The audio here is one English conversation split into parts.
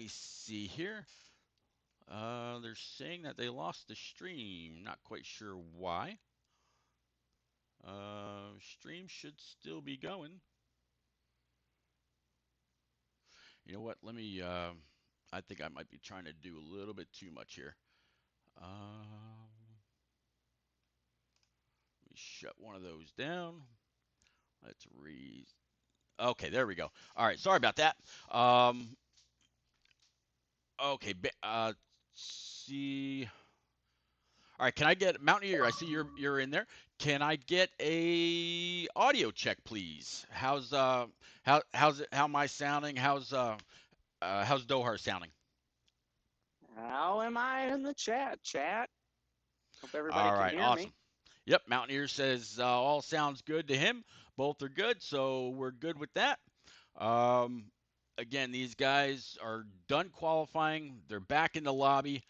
me see here. They're saying that they lost the stream. Not quite sure why. Stream should still be going. You know what? Let me. I think I might be trying to do a little bit too much here. Let me shut one of those down. Let's re. Okay, there we go. All right, sorry about that. Okay, see. All right, can I get Mountaineer? I see you're in there. Can I get a audio check, please? How am I sounding? How's Dohar sounding? How am I in the chat? Chat. Hope everybody All can right, hear me. awesome. Yep, Mountaineer says all sounds good to him. Both are good, so we're good with that. Um, Again, these guys are done qualifying. They're back in the lobby,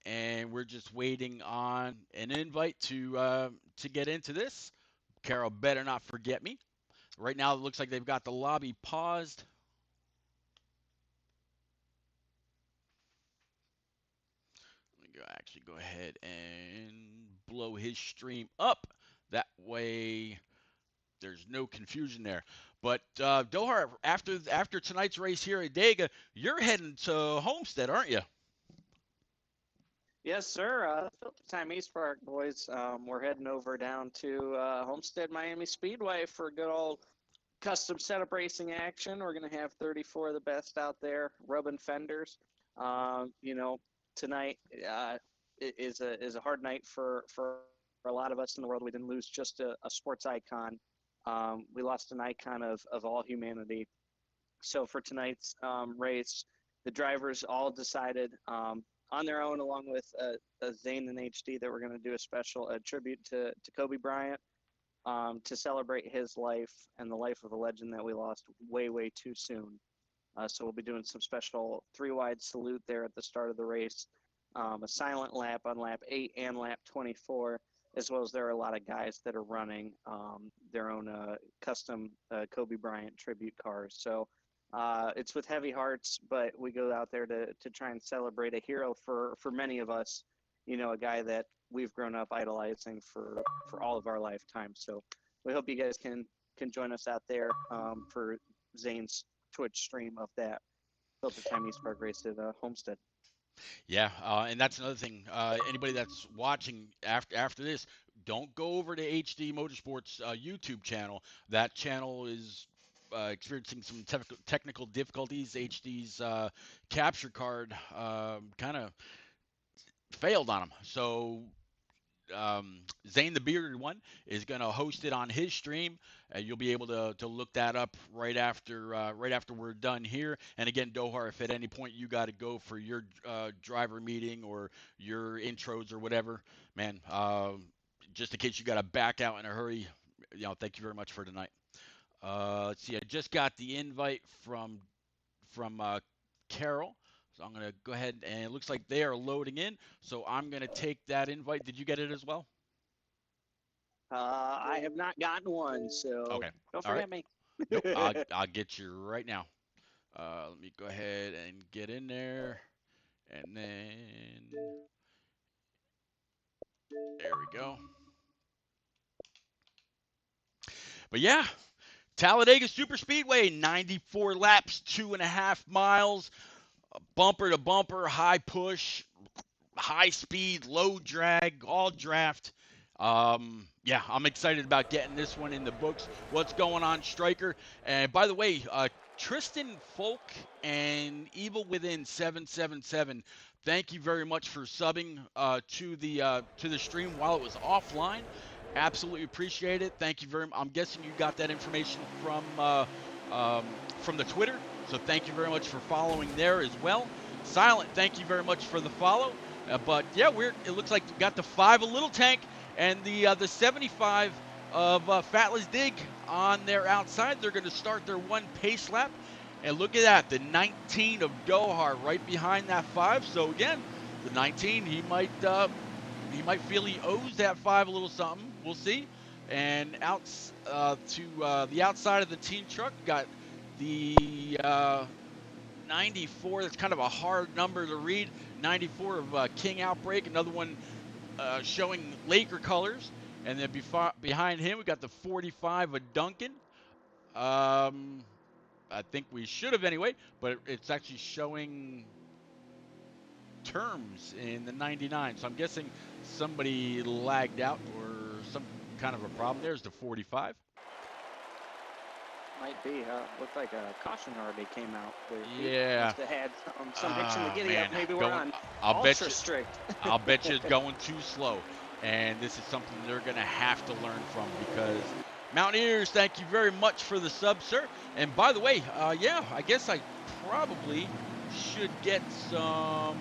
and we're just waiting on an invite to get into this. Carol better not forget me. Right now, it looks like they've got the lobby paused. Let me actually go ahead and blow his stream up. That way, there's no confusion there. But Dohar, after tonight's race here at Dega, you're heading to Homestead, aren't you? Yes, sir. Filter Time East Park boys. We're heading over down to Homestead Miami Speedway for good old custom setup racing action. We're going to have 34 of the best out there rubbing fenders. You know, tonight is a hard night for a lot of us in the world. We didn't lose just a sports icon. We lost an icon of all humanity. So for tonight's race, the drivers all decided on their own, along with Zane and HD, that we're going to do a special tribute to Kobe Bryant to celebrate his life and the life of a legend that we lost way, way too soon. So we'll be doing some special three-wide salute there at the start of the race, a silent lap on lap 8 and lap 24, as well as there are a lot of guys that are running their own custom Kobe Bryant tribute cars. So it's with heavy hearts, but we go out there to try and celebrate a hero for many of us. You know, a guy that we've grown up idolizing for all of our lifetime. So we hope you guys can join us out there for Zane's Twitch stream of that Filter Time East Park race at Homestead. Yeah, and that's another thing. Anybody that's watching after this, don't go over to HD Motorsports YouTube channel. That channel is experiencing some technical difficulties. HD's capture card kind of failed on him. So Zane the Bearded One is going to host it on his stream. You'll be able to look that up right after we're done here. And again, Dohar, if at any point you got to go for your driver meeting or your intros or whatever, man, just in case you got to back out in a hurry, thank you very much for tonight. Let's see, I just got the invite from Carol. So I'm going to go ahead, and it looks like they are loading in. So I'm going to take that invite. Did you get it as well? I have not gotten one, so Okay. don't All right. forget me. Nope. I'll get you right now. Let me go ahead and get in there, and then there we go. But yeah, Talladega Super Speedway, 94 laps, 2.5 miles, bumper to bumper, high push, high speed, low drag, all draft. Yeah, I'm excited about getting this one in the books. What's going on, Striker? And by the way, Tristan Folk and Evil Within 777. Thank you very much for subbing to the stream while it was offline. Absolutely appreciate it. Thank you very much. I'm guessing you got that information from the Twitter. So thank you very much for following there as well. Silent, thank you very much for the follow. But yeah, it looks like we got the 5 of Little Tank and the 75 of Fatless Dig on their outside. They're going to start their one pace lap. And look at that, the 19 of Dohar right behind that 5. So again, the 19, he might feel he owes that 5 a little something. We'll see. And out to the outside of the team truck, got the 94. That's kind of a hard number to read. 94 of King Outbreak. Another one showing Laker colors. And then behind him, we got the 45 of Duncan. I think we should have anyway, but it's actually showing terms in the 99. So I'm guessing somebody lagged out or some kind of a problem. There's the 45. Might be. Looked like a caution already came out. Yeah. Must have had some hitch in the giddy man. up. Maybe we're on I'll bet ultra you, strict. I'll bet you it's going too slow. And this is something they're going to have to learn from because Mountaineers, thank you very much for the sub, sir. And by the way, yeah, I guess I probably should get some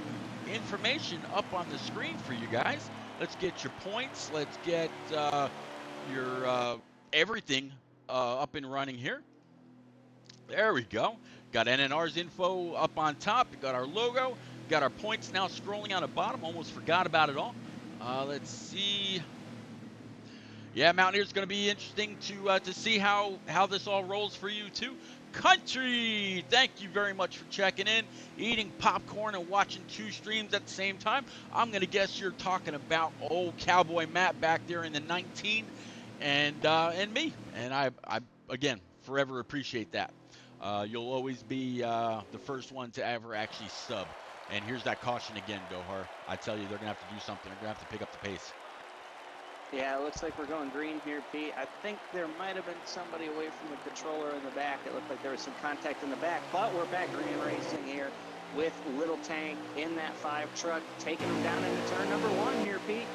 information up on the screen for you guys. Let's get your points. Let's get your everything up and running here. There we go. Got NNR's info up on top. We got our logo. Got our points now scrolling on the bottom. Almost forgot about it all. Let's see. Yeah, Mountaineers going to be interesting to see how this all rolls for you too. Country, thank you very much for checking in, eating popcorn and watching two streams at the same time. I'm going to guess you're talking about old Cowboy Matt back there in the 19 and me. And I again forever appreciate that. You'll always be the first one to ever actually sub. And here's that caution again, Gohar. I tell you, they're going to have to do something. They're going to have to pick up the pace. Yeah, it looks like we're going green here, Pete. I think there might have been somebody away from the controller in the back. It looked like there was some contact in the back, but we're back green racing here with Little Tank in that 5 truck, taking them down into turn number 1 here, Pete.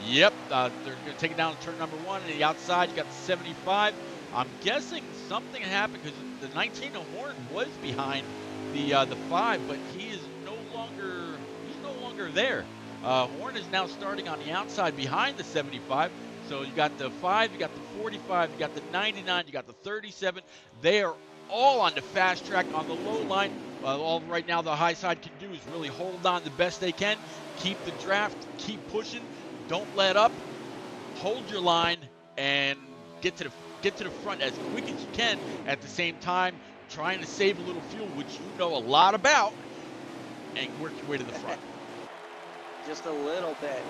Yep, they're going to take it down to turn number 1. And the outside, you got the 75. I'm guessing something happened because the 19 of Horn was behind the 5, but he's no longer there. Horn is now starting on the outside behind the 75. So you got the 5, you got the 45, you got the 99, you got the 37. They are all on the fast track on the low line. All right now the high side can do is really hold on the best they can. Keep the draft, keep pushing, don't let up, hold your line, and get to the front as quick as you can. At the same time, trying to save a little fuel, which you know a lot about, and work your way to the front. Just a little bit.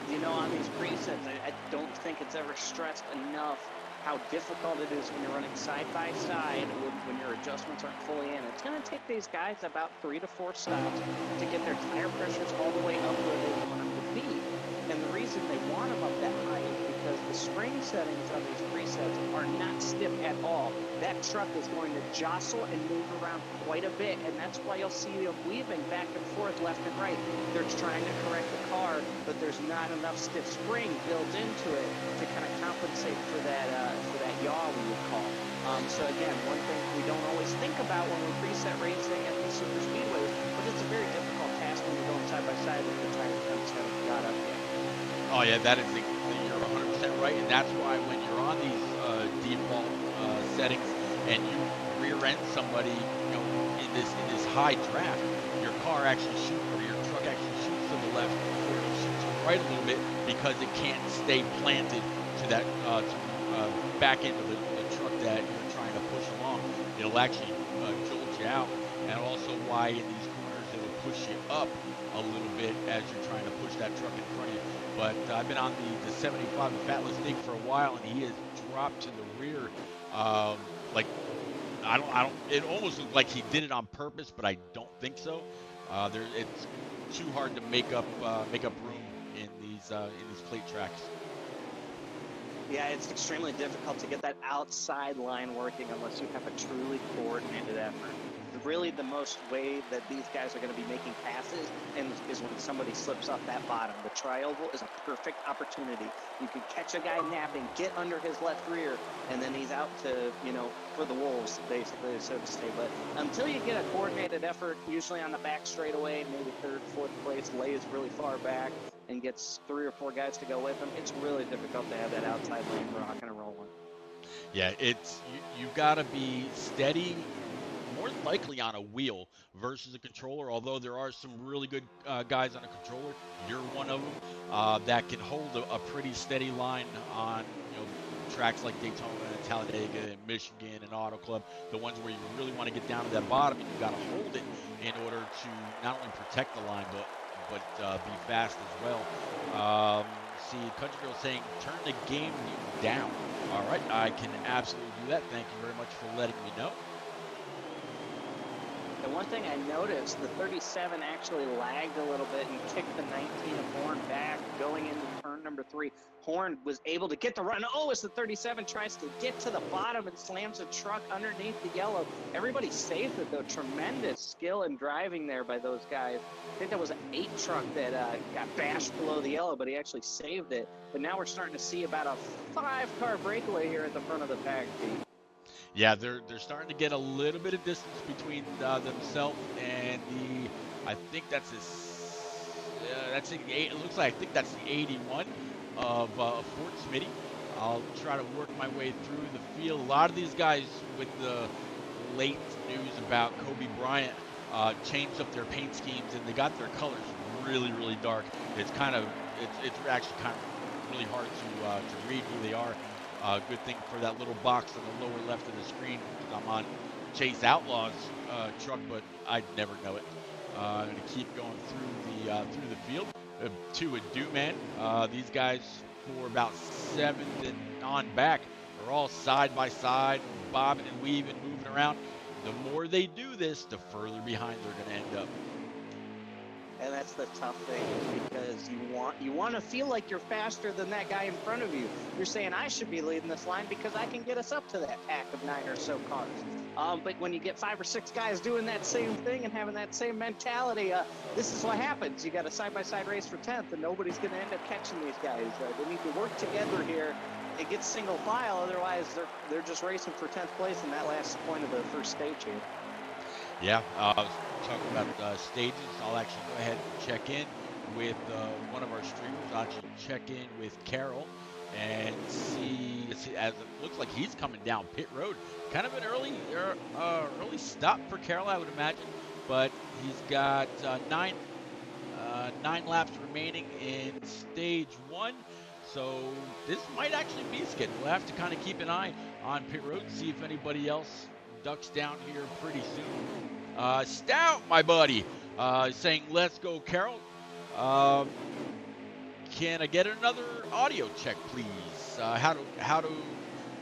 You know, on these presets, I don't think it's ever stressed enough how difficult it is when you're running side by side when your adjustments aren't fully in. It's going to take these guys about 3 to 4 stops to get their tire pressures all the way up where they want them to be. And the reason they want them up that high is because the spring settings of these presets are not stiff at all. That truck is going to jostle and move around quite a bit, and that's why you'll see them weaving back and forth, left and right. They're trying to correct the car, but there's not enough stiff spring built into it to kind of compensate for that yaw we would call. So again, one thing we don't always think about when we're preset racing at the super speedways, but it's a very difficult task when you're going side by side with the tire temps haven't got up yet. Oh yeah, that is you're 100% right, and that's why when you're on these default settings and you rear end somebody, you know, in this high draft, your car actually shoots or your truck actually shoots to the left or it shoots to the right a little bit because it can't stay planted to that back end of the truck that you're trying to push along. It'll actually jolt you out, and also why in these corners it'll push you up a little bit as you're trying to push that truck in front of you. But I've been on the 75 of Fatless Dig for a while, and he has dropped to the rear. Like I don't. It almost looks like he did it on purpose, but I don't think so. It's too hard to make up room in these plate tracks. Yeah, it's extremely difficult to get that outside line working unless you have a truly coordinated effort. Really, the most way that these guys are going to be making passes is when somebody slips off that bottom. The tri-oval is a perfect opportunity. You can catch a guy napping, get under his left rear, and then he's out to, you know, for the wolves, basically, so to say. But until you get a coordinated effort, usually on the back straightaway, maybe 3rd, 4th place, lays really far back, and gets 3 or 4 guys to go with him, it's really difficult to have that outside lane rocking and rolling. Yeah, it's you got to be steady, more than likely on a wheel versus a controller. Although there are some really good guys on a controller, you're one of them that can hold a pretty steady line on tracks like Daytona and Talladega and Michigan and Auto Club, the ones where you really want to get down to that bottom, and you got to hold it in order to not only protect the line but be fast as well. See, Country Girl saying, turn the game view down. All right, I can absolutely do that. Thank you very much for letting me know. And one thing I noticed, the 37 actually lagged a little bit and kicked the 19 of Horn back going into turn number 3. Horn was able to get the run. Oh, as the 37 tries to get to the bottom and slams a truck underneath the yellow. Everybody saved it, though. Tremendous skill in driving there by those guys. I think that was an 8 truck that got bashed below the yellow, but he actually saved it. But now we're starting to see about a 5-car breakaway here at the front of the pack, Pete. Yeah, they're starting to get a little bit of distance between themselves and I think that's that's it looks like I think that's the 81 of Fort Smitty. I'll try to work my way through the field. A lot of these guys with the late news about Kobe Bryant changed up their paint schemes, and they got their colors really, really dark. It's actually kind of really hard to read who they are. Good thing for that little box on the lower left of the screen. I'm on Chase Outlaw's truck, but I'd never know it. I'm gonna keep going through the field to a Dooman. These guys for about 7th and on back are all side by side, bobbing and weaving, moving around. The more they do this, the further behind they're gonna end up. And that's the tough thing, because you want to feel like you're faster than that guy in front of you. You're saying, I should be leading this line because I can get us up to that pack of 9 or so cars. But when you get 5 or 6 guys doing that same thing and having that same mentality, this is what happens. You got a side-by-side race for 10th, and nobody's going to end up catching these guys. They need to work together here. It gets single file, otherwise they're just racing for 10th place in that last point of the first stage here. Yeah, talking about stages, I'll actually go ahead and check in with one of our streamers. I'll actually check in with Carol and see as it looks like he's coming down pit road. Kind of an early stop for Carol, I would imagine, but he's got nine laps remaining in stage 1. So this might actually be scheduled. We'll have to kind of keep an eye on pit road and see if anybody else ducks down here pretty soon. Stout, my buddy, saying, let's go, Carol. Can I get another audio check, please? How do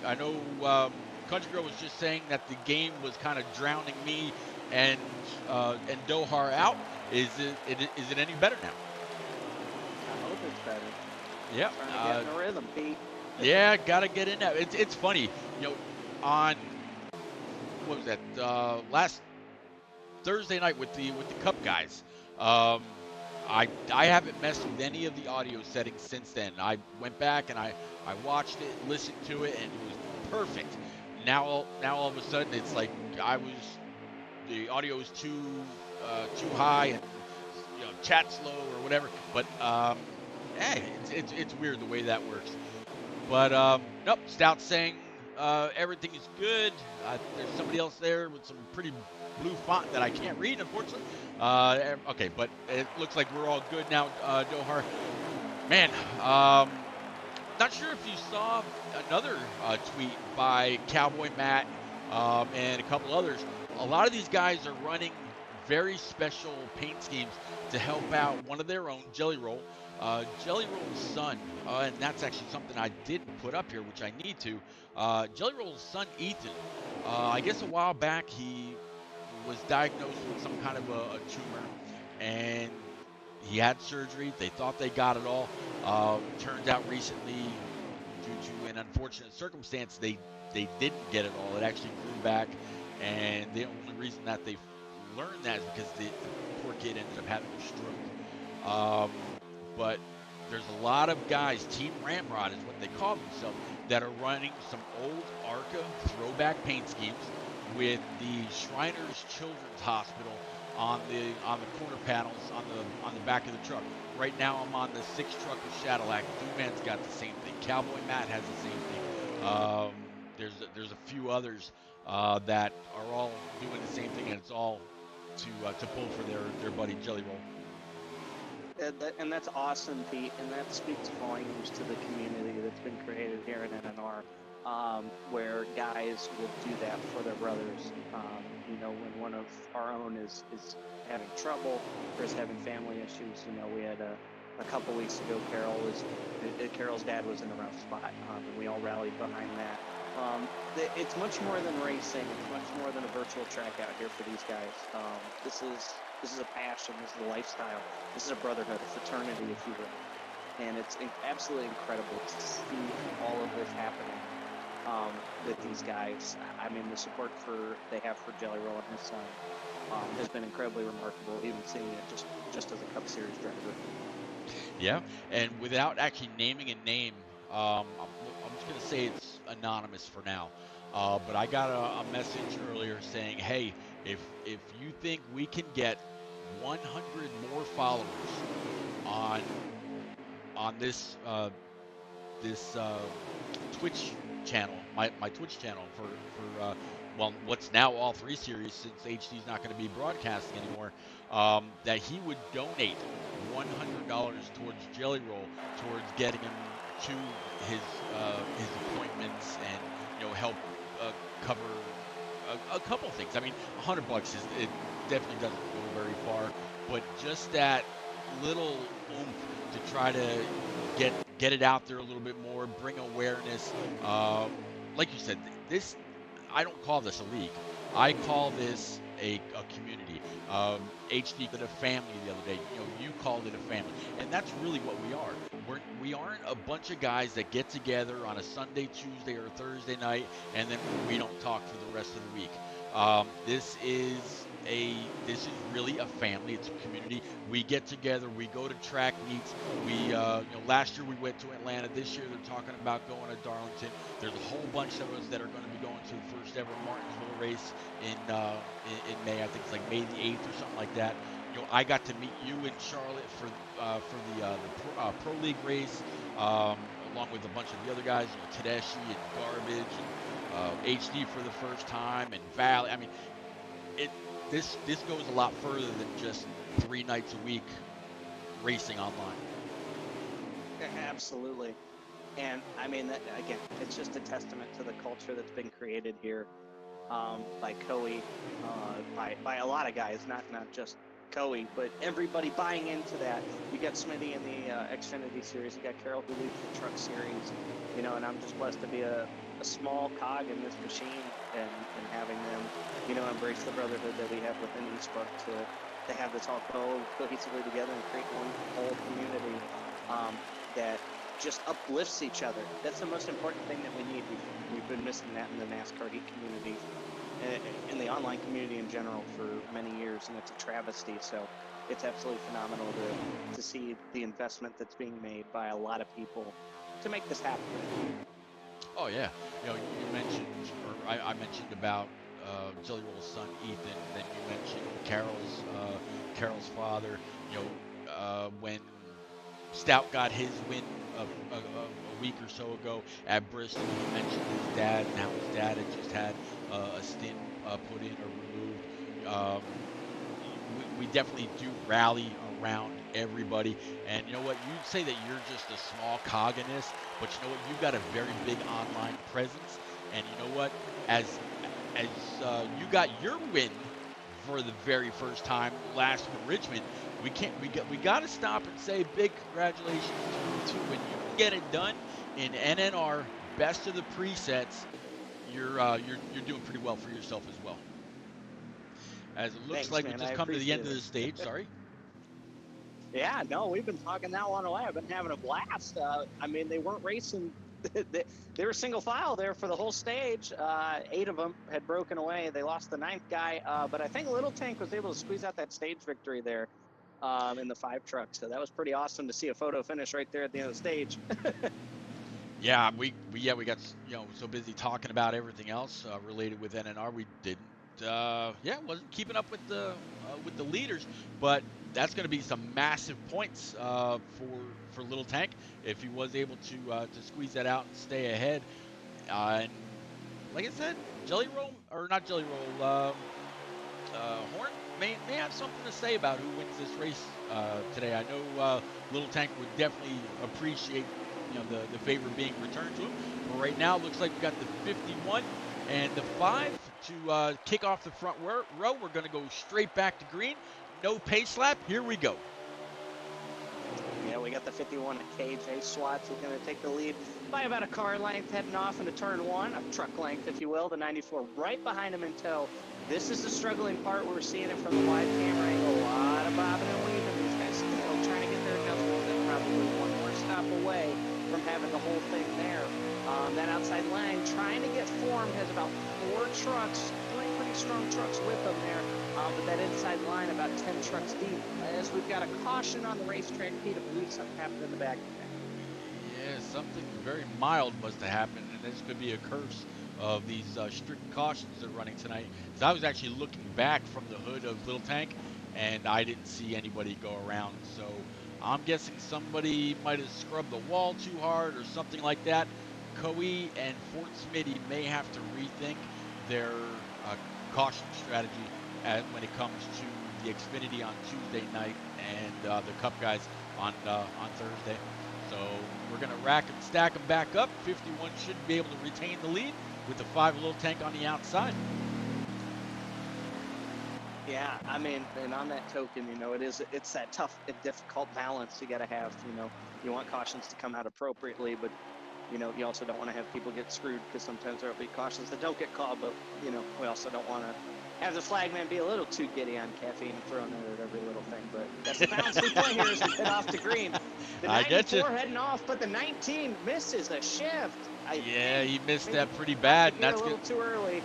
I know Country Girl was just saying that the game was kind of drowning me and Dohar out. Is it any better now? I hope it's better. Yeah. Trying to get in the rhythm, Pete. Yeah, gotta get in there. It's funny, on what was that last Thursday night with the Cup guys. I haven't messed with any of the audio settings since then. I went back and I watched it, listened to it, and it was perfect. Now all of a sudden it's like the audio is too high and chat slow or whatever. But it's weird the way that works. But nope, Stout saying everything is good. There's somebody else there with some pretty blue font that I can't read, unfortunately. Okay, but it looks like we're all good now, Dohar. Man, not sure if you saw another tweet by Cowboy Matt and a couple others. A lot of these guys are running very special paint schemes to help out one of their own, Jelly Roll. Jelly Roll's son, and that's actually something I didn't put up here, which I need to. Jelly Roll's son, Ethan, I guess a while back he was diagnosed with some kind of a tumor, and he had surgery. They thought they got it all. Turns out recently, due to an unfortunate circumstance, they didn't get it all. It actually grew back, and the only reason that they learned that is because the poor kid ended up having a stroke. But there's a lot of guys, Team Ramrod is what they call themselves, that are running some old ARCA throwback paint schemes with the Shriners Children's Hospital on the corner panels on the back of the truck. Right now I'm on the 6 truck with Shadowlac. Dooman's got the same thing. Cowboy Matt has the same thing. There's a few others that are all doing the same thing, and it's all to pull for their buddy Jelly Roll. And that's awesome, Pete, and that speaks volumes to the community that's been created here in NNR, where guys will do that for their brothers. When one of our own is having trouble or is having family issues, we had a couple weeks ago, Carol's dad was in a rough spot, and we all rallied behind that. It's much more than racing. It's much more than a virtual track out here for these guys. This is a passion. This is a lifestyle. This is a brotherhood, a fraternity, if you will. And it's absolutely incredible to see all of this happening with these guys. I mean, the support they have for Jelly Roll and his son has been incredibly remarkable. Even seeing it just as a Cup Series driver. Yeah, and without actually naming a name, I'm just gonna say it's anonymous for now. But I got a message earlier saying, "Hey, if you think we can get 100 more followers on this Twitch channel, my Twitch channel for well, what's now all three series since HD's not going to be broadcasting anymore, that he would donate $100 towards Jelly Roll, towards getting him to his appointments, and help cover a couple things. I mean, $100 it definitely doesn't go very far, but just that little oomph to try to get it out there a little bit more, bring awareness. Like you said, this I don't call this a league. I call this a community. HD did a family the other day. You called it a family, and that's really what we are. We aren't a bunch of guys that get together on a Sunday, Tuesday, or Thursday night, and then we don't talk for the rest of the week. This is really a family. It's a community. We get together. We go to track meets. Last year we went to Atlanta. This year they're talking about going to Darlington. There's a whole bunch of us that are going to be going to the first ever Martinsville race in May. I think it's like May the 8th or something like that. I got to meet you in Charlotte for the Pro League race, along with a bunch of the other guys, Tedeschi and Garbage and HD for the first time, and Valley. I mean, it this goes a lot further than just 3 nights a week racing online. Absolutely. And I mean, that, again, it's just a testament to the culture that's been created here by Coe, by a lot of guys, not just Coe, but everybody buying into that. You got Smitty in the Xfinity series. You got Carol who leads the truck series. And I'm just blessed to be a small cog in this machine, and having them, embrace the brotherhood that we have within eSpark to have this all cohesively together and create one whole community that just uplifts each other. That's the most important thing that we need. We've been missing that in the NASCAR Heat community, in the online community in general, for many years, and it's a travesty. So it's absolutely phenomenal to see the investment that's being made by a lot of people to make this happen. Oh yeah, you mentioned, or I mentioned about Jelly Roll's son Ethan. Then you mentioned Carol's father. When Stout got his win a week or so ago at Bristol, he mentioned his dad, and how his dad had just had a stint put in or removed. We definitely do rally around everybody. And you know what? You say that you're just a small cog in this, but you know what? You've got a very big online presence. And you know what? As you got your win for the very first time last from Richmond, we got to stop and say big congratulations to you too. When you get it done in NNR, best of the presets, you're doing pretty well for yourself as well. As it looks Thanks, like we man. I just come to the end appreciate of it. the stage. Sorry. Yeah, no, we've been talking that long away. I've been having a blast. I mean, they weren't racing. They were single file there for the whole stage. 8 of them had broken away. They lost the 9th guy, but I think Little Tank was able to squeeze out that stage victory there in the 5 truck. So that was pretty awesome to see a photo finish right there at the end of the stage. Yeah, we got so busy talking about everything else related with NNR, we didn't wasn't keeping up with the leaders, but that's going to be some massive points for Little Tank if he was able to squeeze that out and stay ahead. And like I said, Jelly Roll, or not Jelly Roll, Horn may have something to say about who wins this race today. I know Little Tank would definitely appreciate the favor being returned to him. But right now, it looks like we got the 51 and the 5 to kick off the front row. We're going to go straight back to green. No pace lap. Here we go. Yeah, we got the 51 at KJ Swats. He's going to take the lead by about a car length heading off into turn 1, a truck length, if you will. The 94 right behind him in tow. This is the struggling part. We're seeing it from the wide camera angle. A lot of bobbing and weaving. These guys still trying to get their adjustments in. Probably one more stop away from having the whole thing there. That outside line trying to get formed has about 4 trucks, 3 pretty strong trucks with them there. But that inside line about 10 trucks deep. As we've got a caution on the racetrack, Pete, I believe something happened in the back. Yeah, something very mild must have happened, and this could be a curse of these strict cautions they're running tonight. Because I was actually looking back from the hood of Little Tank, and I didn't see anybody go around. So I'm guessing somebody might have scrubbed the wall too hard or something like that. Coe and Fort Smitty may have to rethink their caution strategy when it comes to the Xfinity on Tuesday night and the Cup guys on Thursday. So we're going to rack and stack them back up. 51 should be able to retain the lead with the 5 Little Tank on the outside. Yeah, I mean, and on that token, it's that tough and difficult balance you got to have. You want cautions to come out appropriately, but you also don't want to have people get screwed, because sometimes there'll be cautions that don't get called, but we also don't want to have the flagman be a little too giddy on caffeine and throwing it at every little thing. But that's the balance we play here as we head off to green. The 94 heading off, but the 19 misses a shift. Yeah, he missed that pretty bad. And that's a little too early.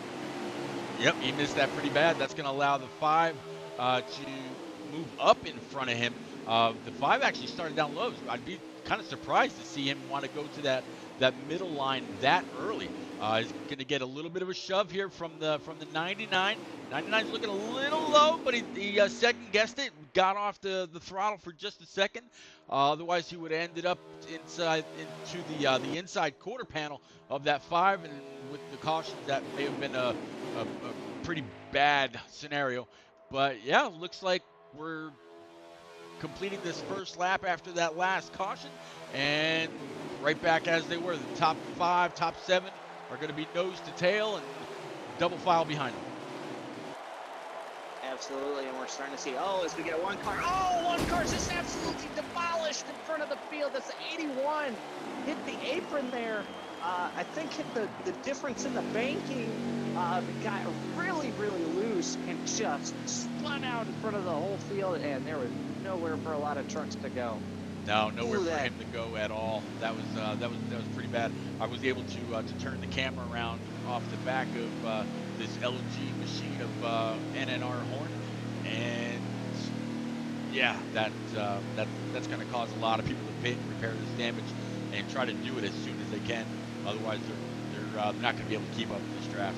Yep, he missed that pretty bad. That's going to allow the 5 to move up in front of him. The 5 actually started down low. I'd be kind of surprised to see him want to go to that middle line that early. He's going to get a little bit of a shove here from the 99. 99's looking a little low, but he second guessed it, got off the throttle for just a second. Otherwise, he would have ended up into the inside quarter panel of that 5, and with the cautions, that may have been a pretty bad scenario. But yeah, looks like we're completing this first lap after that last caution, and right back as they were. The top 5, top 7 are going to be nose to tail and double file behind them. Absolutely, and we're starting to see, as we get one car, one car's just absolutely demolished in front of the field. That's the 81. Hit the apron there. I think hit the difference in the banking. The guy really, really loose and just spun out in front of the whole field, and there was nowhere for a lot of trucks to go. No, nowhere for him to go at all. That was pretty bad. I was able to turn the camera around off the back of this LG machine of NNR Horn, and yeah, that's going to cause a lot of people to pit and repair this damage and try to do it as soon as they can. Otherwise, they're not going to be able to keep up with this draft.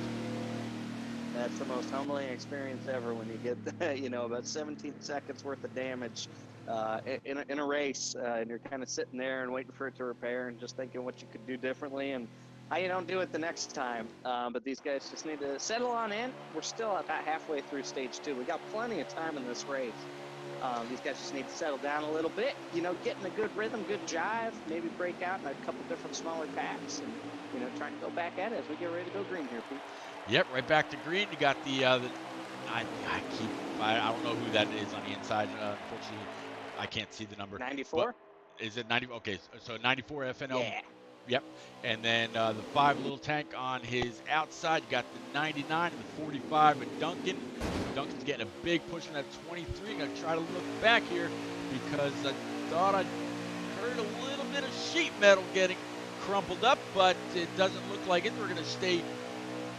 That's the most humbling experience ever when you get about 17 seconds worth of damage in a race, and you're kind of sitting there and waiting for it to repair and just thinking what you could do differently and how you don't do it the next time. But these guys just need to settle on in. We're still about halfway through stage 2. We got plenty of time in this race. These guys just need to settle down a little bit, get in a good rhythm, good jive, maybe break out in a couple different smaller packs, and trying to go back at it as we get ready to go green here, Pete. Yep, right back to green. You got I don't know who that is on the inside. Unfortunately, I can't see the number. 94? Is it 90? Okay, so 94 FNL. Yeah. Yep. And then the 5 Little Tank on his outside. You got the 99 and the 45 of Duncan. Duncan's getting a big push on that 23. Going to try to look back here because I thought I heard a little bit of sheet metal getting crumpled up, but it doesn't look like it. We're going to stay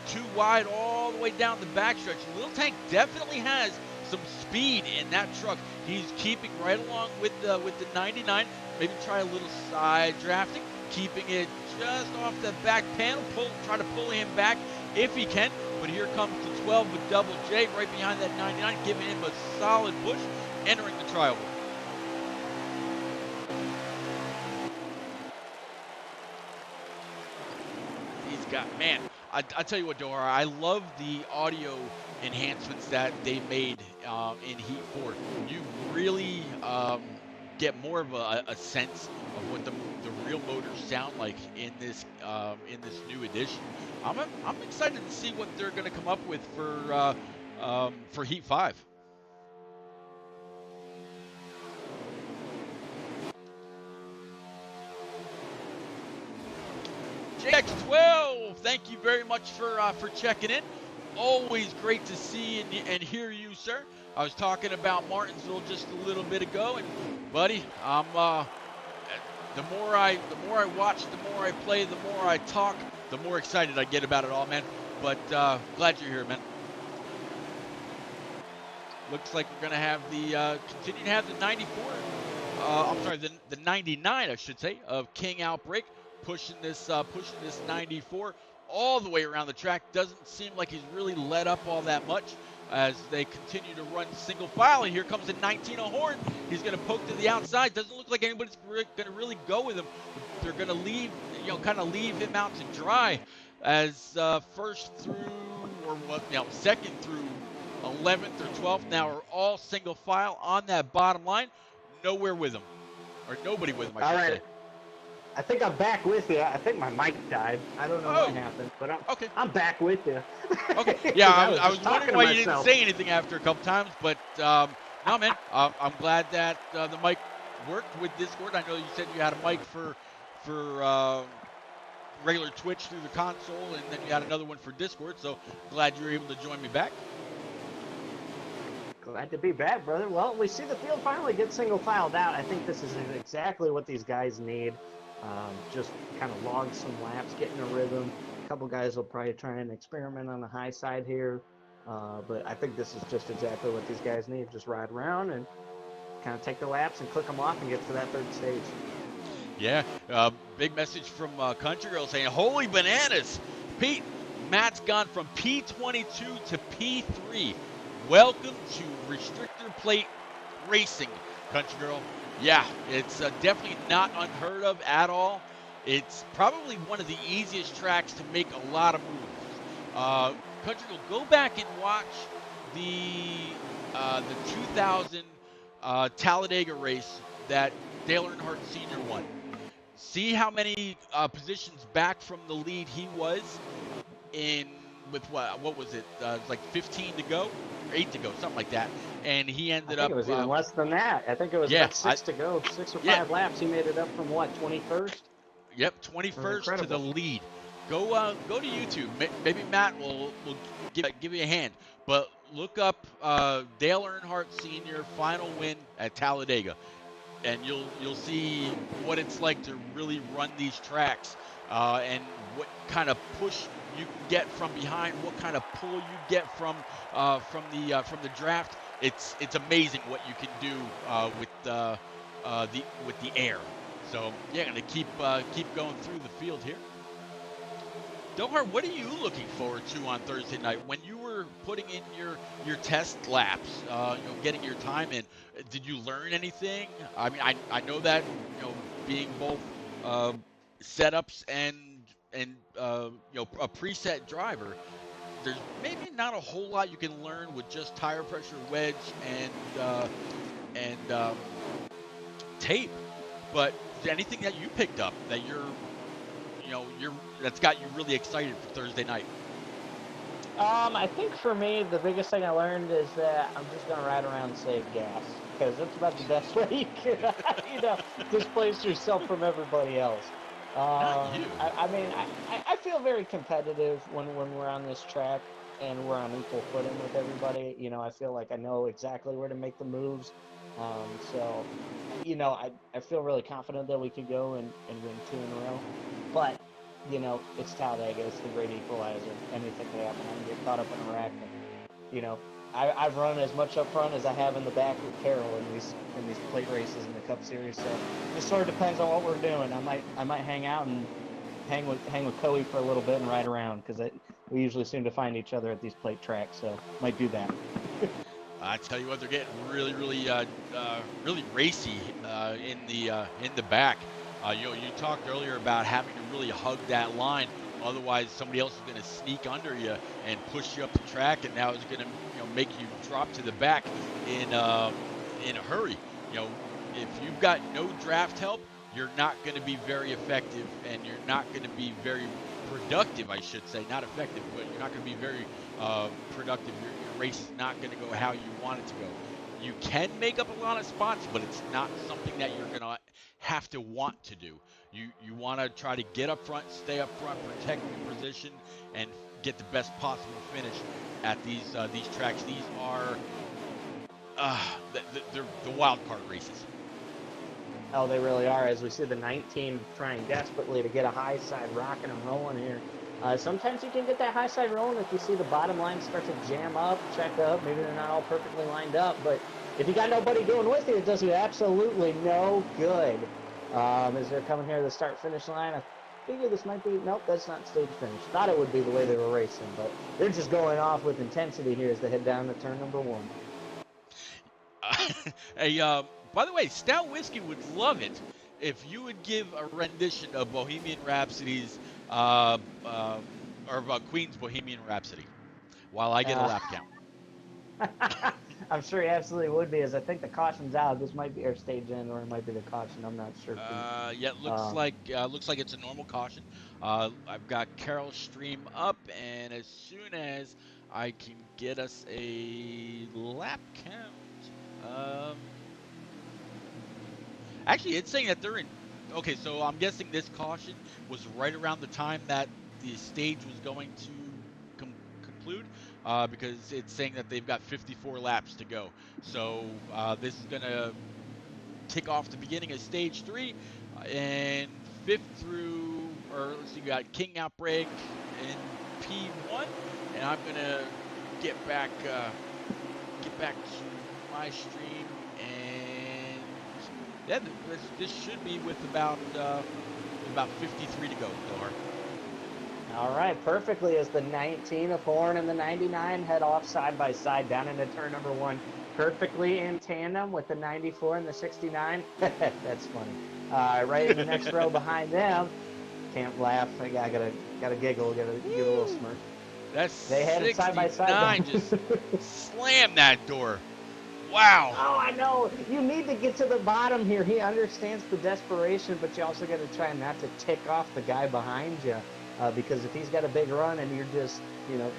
too wide all the way down the backstretch. Little Tank definitely has some speed in that truck. He's keeping right along with the 99. Maybe try a little side drafting, keeping it just off the back panel. Try to pull him back if he can. But here comes the 12 with Double J right behind that 99, giving him a solid push, entering the trioval. He's got, man, I tell you what, Dora, I love the audio enhancements that they made in Heat 4. You really get more of a sense of what the real motors sound like in this new edition. I'm excited to see what they're going to come up with for Heat 5. JX12, thank you very much for checking in. Always great to see and hear you, sir. I was talking about Martinsville just a little bit ago, and buddy, the more I watch, the more I play, the more I talk, the more excited I get about it all, man. But glad you're here, man. Looks like we're gonna have continue to have the 94. I'm sorry, the 99, I should say, of King Outbreak pushing this 94 all the way around the track. Doesn't seem like he's really let up all that much as they continue to run single file. And here comes the 19 a horn. He's going to poke to the outside. Doesn't look like anybody's going to really go with him. They're going to kind of leave him out to dry as first through second through 11th or 12th now are all single file on that bottom line. Nowhere with him, or nobody with him, I should say. I think I'm back with you. I think my mic died. I don't know what happened, but I'm back with you. Okay. Yeah, I was wondering why you didn't say anything after a couple times, but no, man. I'm glad that the mic worked with Discord. I know you said you had a mic for regular Twitch through the console, and then you had another one for Discord. So glad you were able to join me back. Glad to be back, brother. Well, we see the field finally get single filed out. I think this is exactly what these guys need. Just kind of log some laps, get in a rhythm. A couple guys will probably try and experiment on the high side here. But I think this is just exactly what these guys need. Just ride around and kind of take the laps and click them off and get to that third stage. Yeah, big message from Country Girl saying, holy bananas, Pete, Matt's gone from P22 to P3. Welcome to restrictor plate racing, Country Girl. Yeah, it's definitely not unheard of at all. It's probably one of the easiest tracks to make a lot of moves. Country Girl, go back and watch the 2000 Talladega race that Dale Earnhardt Sr. won. See how many positions back from the lead he was in with what was it? It was like 15 to go, or 8 to go, something like that. And he ended up. I think it was even less than that. I think it was about 6 to go, 6 or 5 laps. He made it up from what, 21st? Yep, 21st to the lead. Go to YouTube. Maybe Matt will give you a hand. But look up Dale Earnhardt Sr. final win at Talladega, and you'll see what it's like to really run these tracks and what kind of push you can get from behind, what kind of pull you get from the draft. It's amazing what you can do with the air. So yeah, gonna keep going through the field here. Dohar, what are you looking forward to on Thursday night when you were putting in your test laps, getting your time in? Did you learn anything? I mean, I know that being both setups and a preset driver, there's maybe not a whole lot you can learn with just tire pressure, wedge, and tape. But is there anything that you picked up that that's got you really excited for Thursday night? I think for me, the biggest thing I learned is that I'm just going to ride around and save gas, because that's about the best way you can, displace yourself from everybody else. Not you. I feel very competitive when we're on this track and we're on equal footing with everybody. I feel like I know exactly where to make the moves. So, I feel really confident that we could go and win 2 in a row. But, it's Talladega. It's the great equalizer. Anything could happen. I can get caught up in a wreck. And, I've run as much up front as I have in the back with Carroll in these plate races in the Cup Series. So it just sort of depends on what we're doing. I might hang out and hang with Coey for a little bit and ride around, because we usually seem to find each other at these plate tracks. So might do that. I tell you what, they're getting really racy in the back. You talked earlier about having to really hug that line Otherwise, somebody else is going to sneak under you and push you up the track, and now it's going to make you drop to the back in a hurry. You know, if you've got no draft help, you're not going to be very effective, and you're not going to be very productive, I should say. Not effective, but you're not going to be very productive. Your race is not going to go how you want it to go. You can make up a lot of spots, but it's not something that you're going to have to want to do. You want to try to get up front, stay up front, protect your position, and get the best possible finish at these tracks. These are they're the wild card races. Oh, they really are. As we see the 19 trying desperately to get a high side rocking and rolling here. Sometimes you can get that high side rolling if you see the bottom line start to jam up, check up. Maybe they're not all perfectly lined up, but if you got nobody going with you, it does you absolutely no good. As they're coming here to the start-finish line, I figure this might be, nope, that's not stage finish. Thought it would be the way they were racing, but they're just going off with intensity here as they head down to turn number 1. Hey, by the way, Stout Whiskey would love it if you would give a rendition of Bohemian Rhapsody's, or Queen's Bohemian Rhapsody, while I get a lap count. I'm sure he absolutely would be, as I think the caution's out. This might be our stage end, or it might be the caution. I'm not sure. Yeah, it looks like it's a normal caution. I've got Carol's stream up, and as soon as I can get us a lap count, actually, it's saying that they're in. Okay, so I'm guessing this caution was right around the time that the stage was going to conclude, because it's saying that they've got 54 laps to go. So this is gonna kick off the beginning of stage 3, and 5th through, or let's see, you got King Outbreak in P1, and I'm gonna get back to my stream, and yeah, this should be with about 53 to go, Doher. All right, perfectly, as the 19 of Horn and the 99 head off side by side down into turn number 1. Perfectly in tandem with the 94 and the 69. That's funny. Right in the next row behind them. Can't laugh. I gotta giggle. Gotta give a little smirk. That's they had it side by side. Just slam that door. Wow. Oh, I know. You need to get to the bottom here. He understands the desperation, but you also got to try not to tick off the guy behind you. Because if he's got a big run and you're just,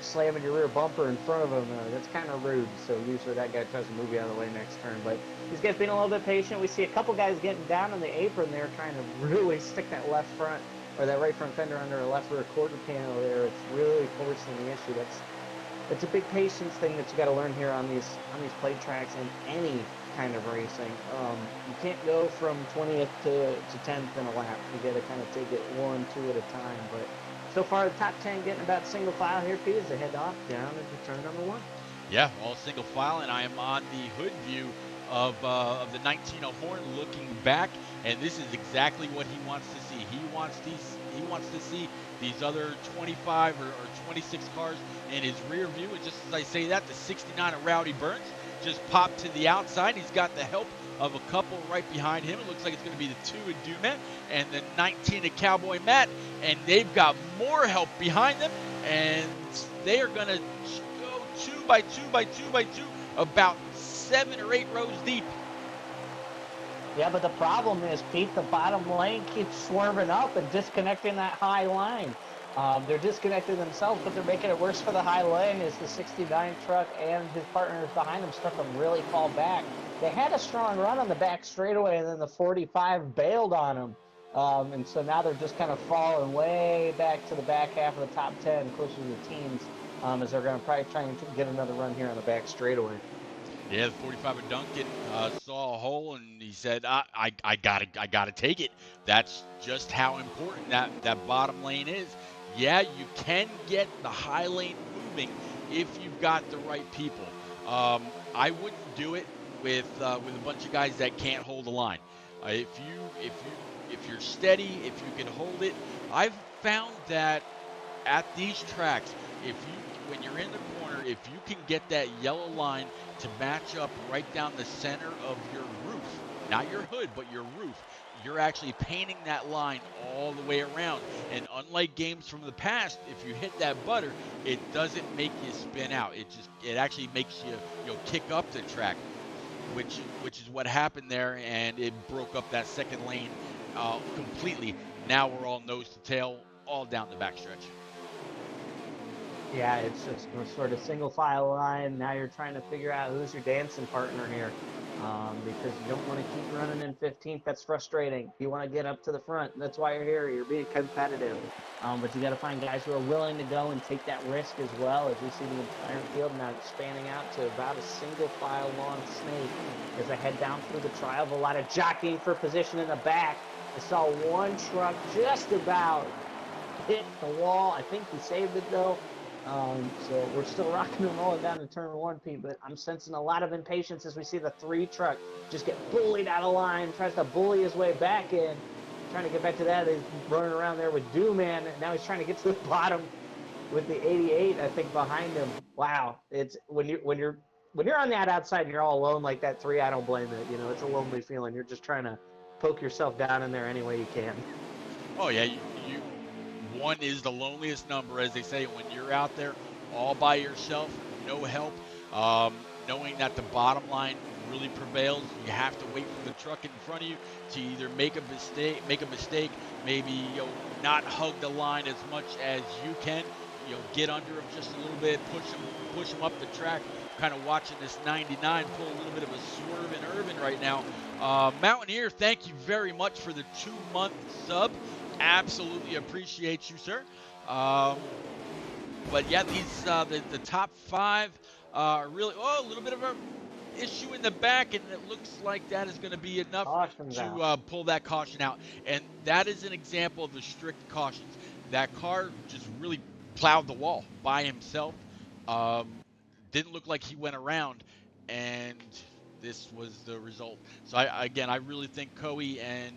slamming your rear bumper in front of him, that's kind of rude. So usually that guy tries to move you out of the way next turn. But these guys being a little bit patient. We see a couple guys getting down on the apron there, trying to really stick that left front or that right front fender under a left rear quarter panel there. It's really forcing the issue. It's a big patience thing that you got to learn here on these plate tracks in any kind of racing. You can't go from 20th to 10th in a lap. You got to kind of take it 1, 2 at a time. But so far, the top 10 getting about single file here, Pete, as they head off down into turn number 1. Yeah, all single file, and I am on the hood view of the 19 of Horn looking back, and this is exactly what he wants to see. He wants to see these other 25 or 26 cars in his rear view, and just as I say that, the 69 of Rowdy Burns just popped to the outside. He's got the help of a couple right behind him. It looks like it's going to be the 2 of Dumet and the 19 of Cowboy Matt, and they've got more help behind them, and they are going to go 2 by 2 by 2 by 2, about 7 or 8 rows deep. Yeah, but the problem is, Pete, the bottom lane keeps swerving up and disconnecting that high line. They're disconnecting themselves, but they're making it worse for the high lane as the 69 truck and his partners behind them start to really fall back. They had a strong run on the back straightaway, and then the 45 bailed on them. And so now they're just kind of falling way back to the back half of the top 10, closer to the teens, as they're going to probably try and get another run here on the back straightaway. Yeah, the 45 of Duncan saw a hole, and he said, I gotta take it. That's just how important that bottom lane is. Yeah, you can get the high lane moving if you've got the right people. I wouldn't do it with a bunch of guys that can't hold the line. If you're steady, if you can hold it, I've found that at these tracks, when you're in the corner, if you can get that yellow line to match up right down the center of your roof. not your hood, but your roof. You're actually painting that line all the way around. And unlike games from the past, if you hit that butter, it doesn't make you spin out. It actually makes you kick up the track, which is what happened there, and it broke up that second lane completely. Now we're all nose to tail all down the backstretch. Yeah, it's just a sort of single file line. Now you're trying to figure out who's your dancing partner here, because you don't want to keep running in 15th. That's frustrating. You want to get up to the front. That's why you're here. You're being competitive. But you got to find guys who are willing to go and take that risk as well, as we see the entire field now expanding out to about a single file long snake as I head down through the trial. A lot of jockeying for position in the back. I saw one truck just about hit the wall. I think he saved it though. So we're still rocking and rolling down to turn one, Pete, but I'm sensing a lot of impatience as we see the 3 truck just get bullied out of line, tries to bully his way back in, trying to get back to that. He's running around there with Dooman, and now he's trying to get to the bottom with the 88, I think, behind him. Wow, it's when you're on that outside and you're all alone like that 3, I don't blame it. It's a lonely feeling. You're just trying to poke yourself down in there any way you can. Oh yeah, one is the loneliest number, as they say, when you're out there all by yourself, no help, knowing that the bottom line really prevails. You have to wait for the truck in front of you to either make a mistake, maybe not hug the line as much as you can, get under him just a little bit, push him up the track. Kind of watching this 99 pull a little bit of a swerve in Irvin right now. Mountaineer, thank you very much for the 2-month sub. Absolutely appreciate you, sir. But yeah, these the top 5 are really a little bit of a issue in the back, and it looks like that is going to be enough to pull that caution out. And that is an example of the strict cautions. That car just really plowed the wall by himself. Didn't look like he went around, and this was the result. So I really think Coey and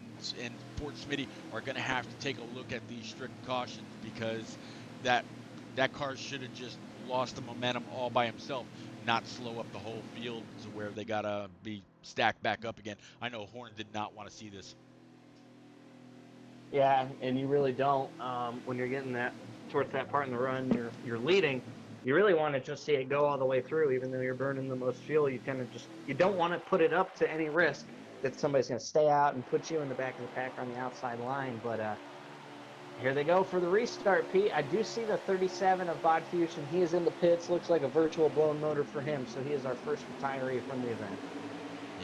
Fort Smitty are going to have to take a look at these strict cautions, because that car should have just lost the momentum all by himself, not slow up the whole field to where they got to be stacked back up again. I know Horn did not want to see this. Yeah, and you really don't. When you're getting that towards that part in the run, you're leading. You really want to just see it go all the way through, even though you're burning the most fuel. You don't want to put it up to any risk that somebody's going to stay out and put you in the back of the pack on the outside line. But here they go for the restart, Pete. I do see the 37 of Bod Fusion. He is in the pits. Looks like a virtual blown motor for him, so he is our first retiree from the event.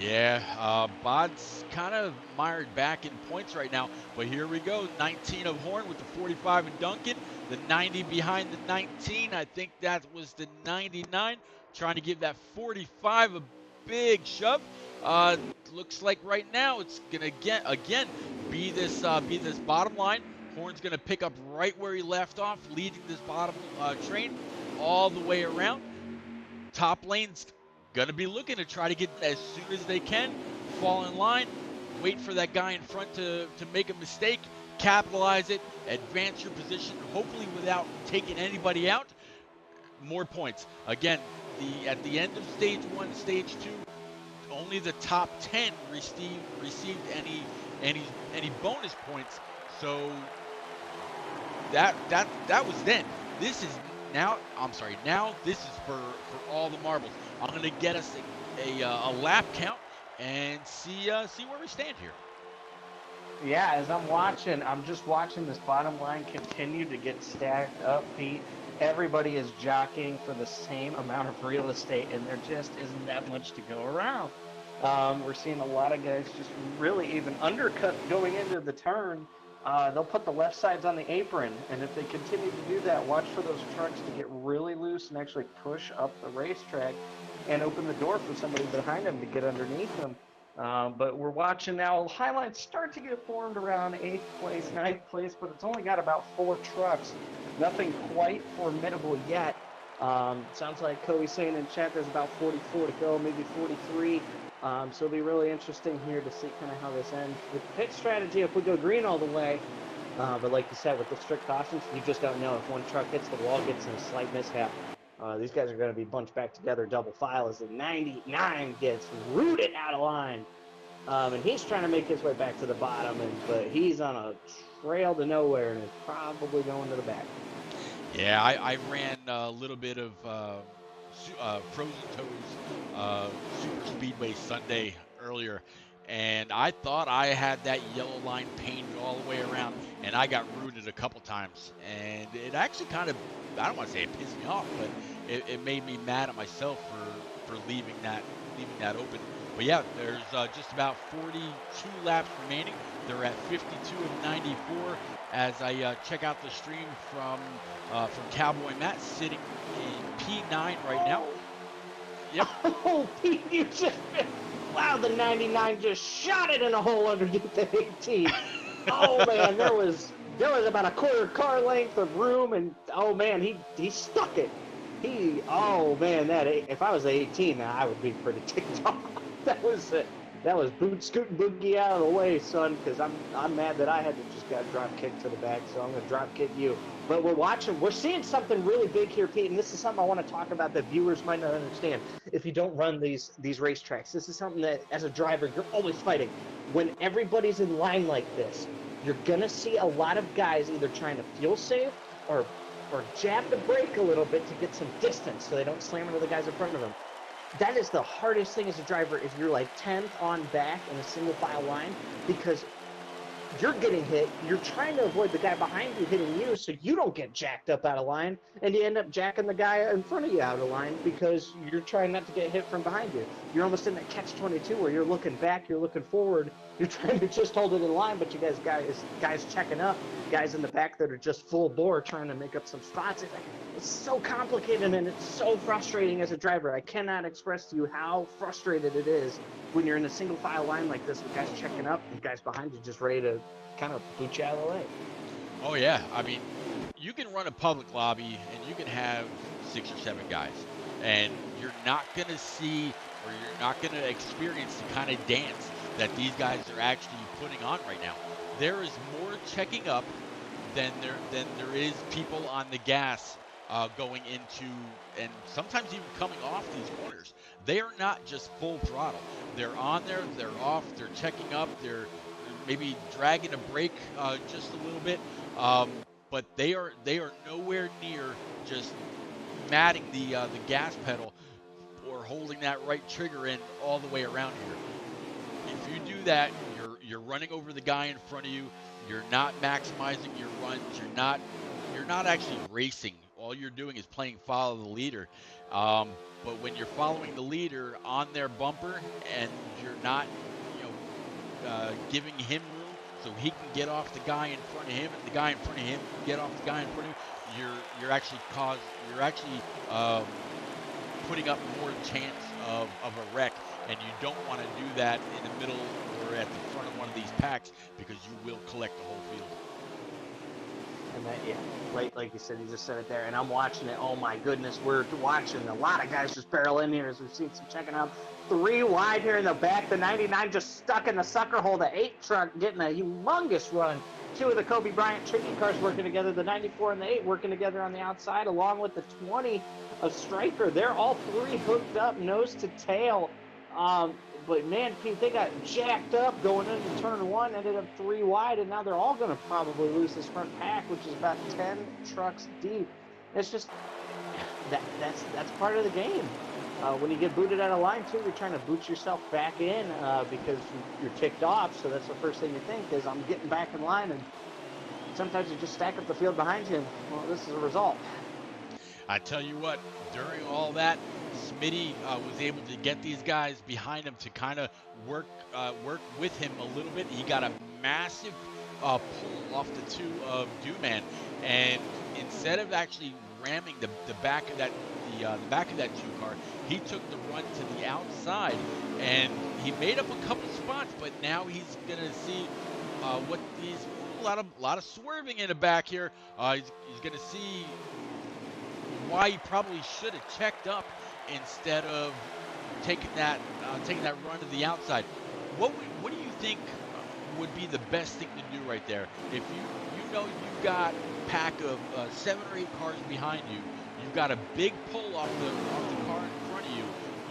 Yeah, Bod's kind of mired back in points right now, but here we go. 19 of Horn with the 45 of Duncan, the 90 behind the 19. I think that was the 99, trying to give that 45 a big shove. Looks like right now it's gonna again be this bottom line. Horn's gonna pick up right where he left off, leading this bottom train all the way around. Top lane's going to be looking to try to get as soon as they can, fall in line, wait for that guy in front to make a mistake, capitalize it, advance your position, hopefully without taking anybody out. More points. Again, at the end of stage 1, stage 2, only the top 10 received any bonus points. So that was then. This is now. Now this is for all the marbles. I'm going to get us a lap count and see where we stand here. Yeah, as I'm just watching this bottom line continue to get stacked up, Pete. Everybody is jockeying for the same amount of real estate, and there just isn't that much to go around. We're seeing a lot of guys just really even undercut going into the turn. They'll put the left sides on the apron, and if they continue to do that, watch for those trucks to get really loose and actually push up the racetrack and open the door for somebody behind them to get underneath them. But we're watching now highlights start to get formed around 8th place, 9th place, but it's only got about 4 trucks. Nothing quite formidable yet. Sounds like Cody's saying in chat there's about 44 to go, maybe 43. So it'll be really interesting here to see kind of how this ends. With the pit strategy, if we go green all the way, but like you said, with the strict cautions, you just don't know if one truck hits the wall, gets in a slight mishap. These guys are going to be bunched back together double file as the 99 gets rooted out of line. And he's trying to make his way back to the bottom, but he's on a trail to nowhere and is probably going to the back. Yeah, I ran a little bit of Frozen Toes Super Speedway Sunday earlier, and I thought I had that yellow line painted all the way around, and I got rooted a couple times, and it actually kind of, I don't want to say it pissed me off, but it made me mad at myself for leaving that open. But yeah, there's just about 42 laps remaining. They're at 52 of 94 as I check out the stream from Cowboy Matt sitting in P9 right now. Yep. Oh, Pete, you just wow! The 99 just shot it in a hole underneath the 18. Oh man, there was about a quarter car length of room, and oh man, he stuck it. Oh man, if I was 18, I would be pretty ticked off. That was boot scooting boogie out of the way, son, because I'm mad that I had to just got drop kicked to the back, so I'm gonna drop kick you. But we're seeing something really big here, Pete, and this is something I want to talk about that viewers might not understand if you don't run these racetracks. This is something that as a driver you're always fighting. When everybody's in line like this, you're gonna see a lot of guys either trying to fuel save or jab the brake a little bit to get some distance so they don't slam into the guys in front of them. That is the hardest thing as a driver if you're like 10th on back in a single file line, because you're getting hit, you're trying to avoid the guy behind you hitting you so you don't get jacked up out of line, and you end up jacking the guy in front of you out of line because you're trying not to get hit from behind you. You're almost in that catch-22 where you're looking back, you're looking forward, you're trying to just hold it in line, but you guys checking up, guys in the back that are just full bore trying to make up some spots. It's so complicated and it's so frustrating as a driver. I cannot express to you how frustrated it is when you're in a single file line like this with guys checking up and guys behind you just ready to kind of boot you out of the way. Oh yeah, I mean, you can run a public lobby and you can have 6 or 7 guys, and you're not gonna see or you're not gonna experience the kind of dance that these guys are actually putting on right now. There is more checking up than there is people on the gas going into and sometimes even coming off these corners. They are not just full throttle. They're on there, they're off, they're checking up, they're maybe dragging a brake just a little bit, but they are nowhere near just matting the gas pedal or holding that right trigger in all the way around here. If you do that, you're running over the guy in front of you. You're not maximizing your runs. You're not actually racing. All you're doing is playing follow the leader. But when you're following the leader on their bumper and you're not, giving him room so he can get off the guy in front of him, and the guy in front of him can get off the guy in front of him, you're actually putting up more chance of a wreck, and you don't want to do that in the middle or at the front of one of these packs because you will collect the whole field. And that, yeah, like you said, you just said it there, and I'm watching it. Oh my goodness, we're watching a lot of guys just barrel in here as we've seen some checking out. 3 wide here in the back. The 99 just stuck in the sucker hole. The 8 truck getting a humongous run. 2 of the Kobe Bryant tricky cars working together. The 94 and the 8 working together on the outside, along with the 20 of Striker. They're all 3 hooked up, nose to tail. But man, Pete, they got jacked up going into turn 1, ended up 3 wide, and now they're all going to probably lose this front pack, which is about 10 trucks deep. It's just that's part of the game. When you get booted out of line too, you're trying to boot yourself back in because you're ticked off. So that's the first thing you think is I'm getting back in line, and sometimes you just stack up the field behind you. And, well, this is a result. I tell you what, during all that, Smitty was able to get these guys behind him to kind of work with him a little bit. He got a massive pull off the 2 of Dooman, and instead of actually ramming the back of that 2 car, he took the run to the outside, and he made up a couple spots. But now he's gonna see what these a lot of swerving in the back here. He's gonna see why he probably should have checked up instead of taking that run to the outside. What do you think would be the best thing to do right there? If you've got a pack of 7 or 8 cars behind you, you've got a big pull off the car in front of you.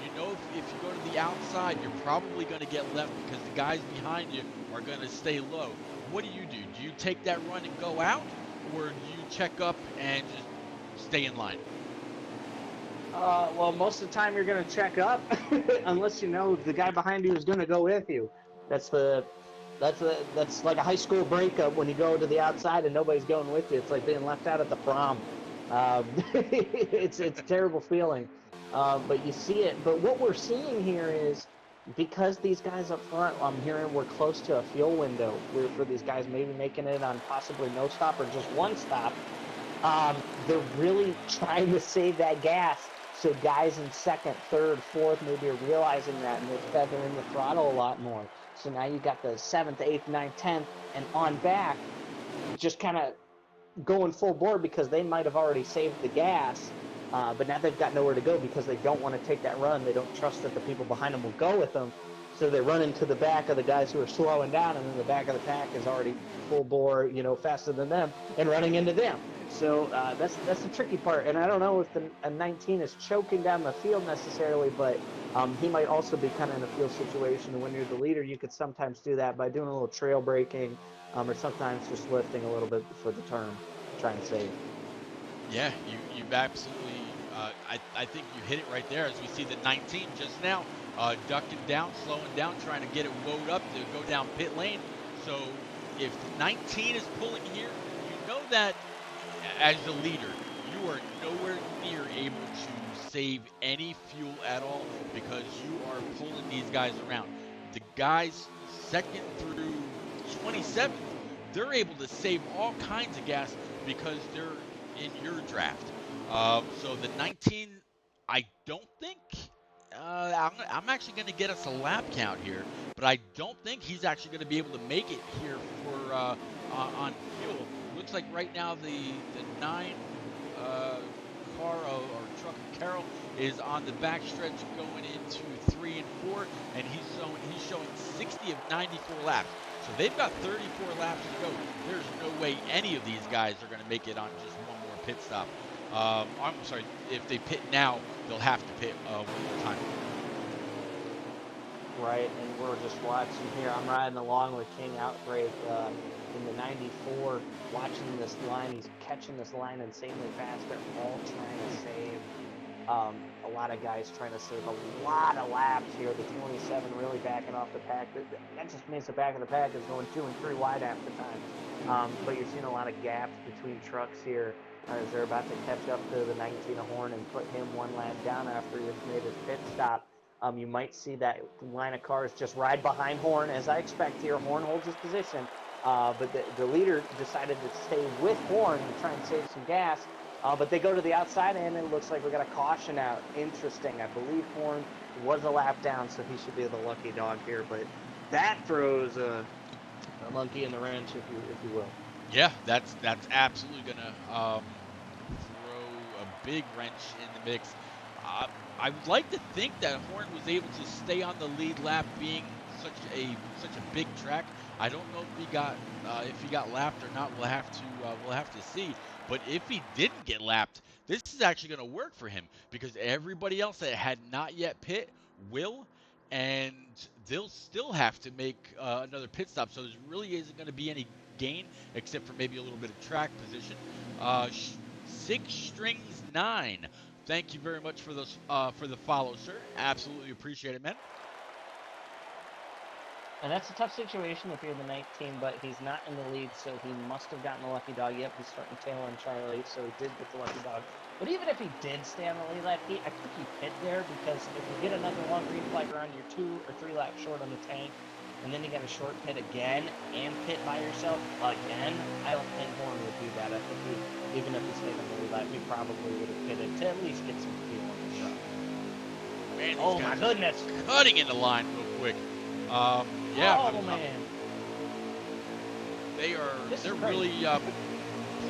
You know if if you go to the outside, you're probably going to get left because the guys behind you are going to stay low. What do? Do you take that run and go out, or do you check up and just stay in line? Well, most of the time you're going to check up, unless you know the guy behind you is going to go with you. That's that's like a high school breakup when you go to the outside and nobody's going with you. It's like being left out at the prom. It's a terrible feeling, but you see it. But what we're seeing here is because these guys up front, I'm hearing we're close to a fuel window for these guys maybe making it on possibly no stop or just one stop. They're really trying to save that gas. So guys in second, third, fourth maybe are realizing that and they're feathering the throttle a lot more. So now you got the seventh, eighth, ninth, 10th, and on back, just kind of going full bore because they might have already saved the gas, but now they've got nowhere to go because they don't want to take that run. They don't trust that the people behind them will go with them. So they run into the back of the guys who are slowing down, and then the back of the pack is already full bore, faster than them, and running into them. So that's the tricky part. And I don't know if a 19 is choking down the field necessarily, but he might also be kind of in a field situation. And when you're the leader, you could sometimes do that by doing a little trail braking, or sometimes just lifting a little bit before the turn, trying to save. Yeah, you've absolutely. I think you hit it right there as we see the 19 just now ducking down, slowing down, trying to get it woed up to go down pit lane. So if the 19 is pulling here, you know that as the leader, you are nowhere near able to save any fuel at all because you are pulling these guys around. The guys second through 27th, they're able to save all kinds of gas because they're in your draft. So the 19, I don't think. I'm actually going to get us a lap count here, but I don't think he's actually going to be able to make it here for on fuel. Looks like right now the 9 car or truck of Carroll is on the backstretch going into 3 and 4, and he's showing 60 of 94 laps. So they've got 34 laps to go. There's no way any of these guys are going to make it on just one more pit stop. I'm sorry, if they pit now, they'll have to pit one more time. Right, and we're just watching here. I'm riding along with King Outbreak in the 94, watching this line. He's catching this line insanely fast. They're all trying to save. A lot of guys trying to save a lot of laps here. The 27 really backing off the pack. That just means the back of the pack is going 2 and 3 wide half the time. But you're seeing a lot of gaps between trucks here as they're about to catch up to the 19 of Horn and put him one lap down after he just made his pit stop. You might see that line of cars just ride behind Horn, as I expect here. Horn holds his position, but the leader decided to stay with Horn and try and save some gas. But they go to the outside, and it looks like we got a caution out. Interesting. I believe Horn was a lap down, so he should be the lucky dog here. But that throws a monkey in the wrench, if you will. Yeah, that's absolutely gonna throw a big wrench in the mix. I would like to think that Horn was able to stay on the lead lap, being such a big track. I don't know if he got lapped or not. We'll have to see. But if he didn't get lapped, this is actually going to work for him because everybody else that had not yet pit will, and they'll still have to make another pit stop. So there really isn't going to be any gain except for maybe a little bit of track position. 6 strings 9. Thank you very much for the follow, sir. Absolutely appreciate it, man. And that's a tough situation if you're the 19, but he's not in the lead, so he must have gotten the lucky dog. Yep, he's starting to tail on Charlie, so he did get the lucky dog. But even if he did stay on the lead lap, I think he pit there because if you get another long green flag around, you're 2 or 3 laps short on the tank, and then you got a short pit again and pit by yourself again. I don't think Horn would do that. I think even if he stayed on the lead lap, he probably would have pitted to at least get some fuel on the truck. Man, oh my goodness! Cutting in the line real quick. Yeah. Oh man. They're really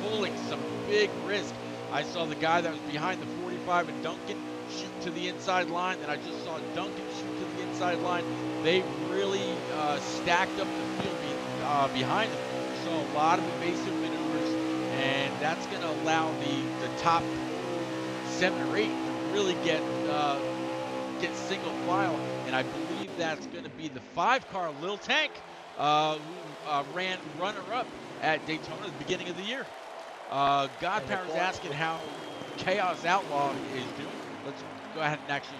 pulling some big risk. I saw the guy that was behind the 45 and Duncan shoot to the inside line, and I just saw Duncan shoot to the inside line. They really stacked up the field behind them. We saw a lot of evasive maneuvers, and that's going to allow the top 7 or 8 to really get second single file, and I believe that's going to be the 5-car Lil Tank, who ran runner-up at Daytona at the beginning of the year. Godpower's asking how Chaos Outlaw is doing. Let's go ahead and actually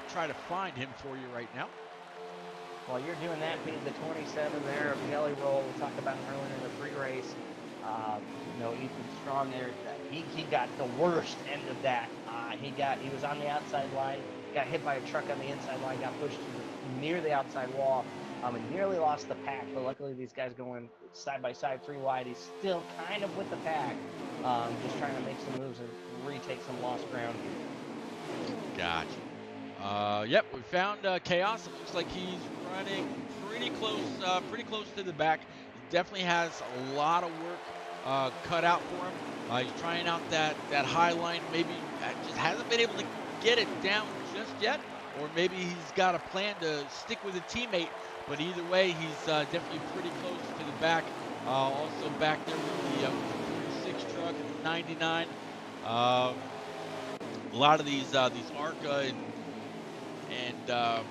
try to find him for you right now. While you're doing that, Pete, the 27 there of Jelly Roll, we talked about him earlier in the pre-race. Ethan Strong there, he got the worst end of that. He was on the outside line, got hit by a truck on the inside line, got pushed near the outside wall, and nearly lost the pack. But luckily, these guys going side by side, 3 wide. He's still kind of with the pack, just trying to make some moves and retake some lost ground here. Gotcha. Yep, we found Chaos. It looks like he's running pretty close to the back. He definitely has a lot of work cut out for him. He's trying out that high line. Maybe just hasn't been able to get it down just yet, or maybe he's got a plan to stick with a teammate. But either way, he's definitely pretty close to the back. Also back there with the 46 truck, 99. A lot of these ARCA and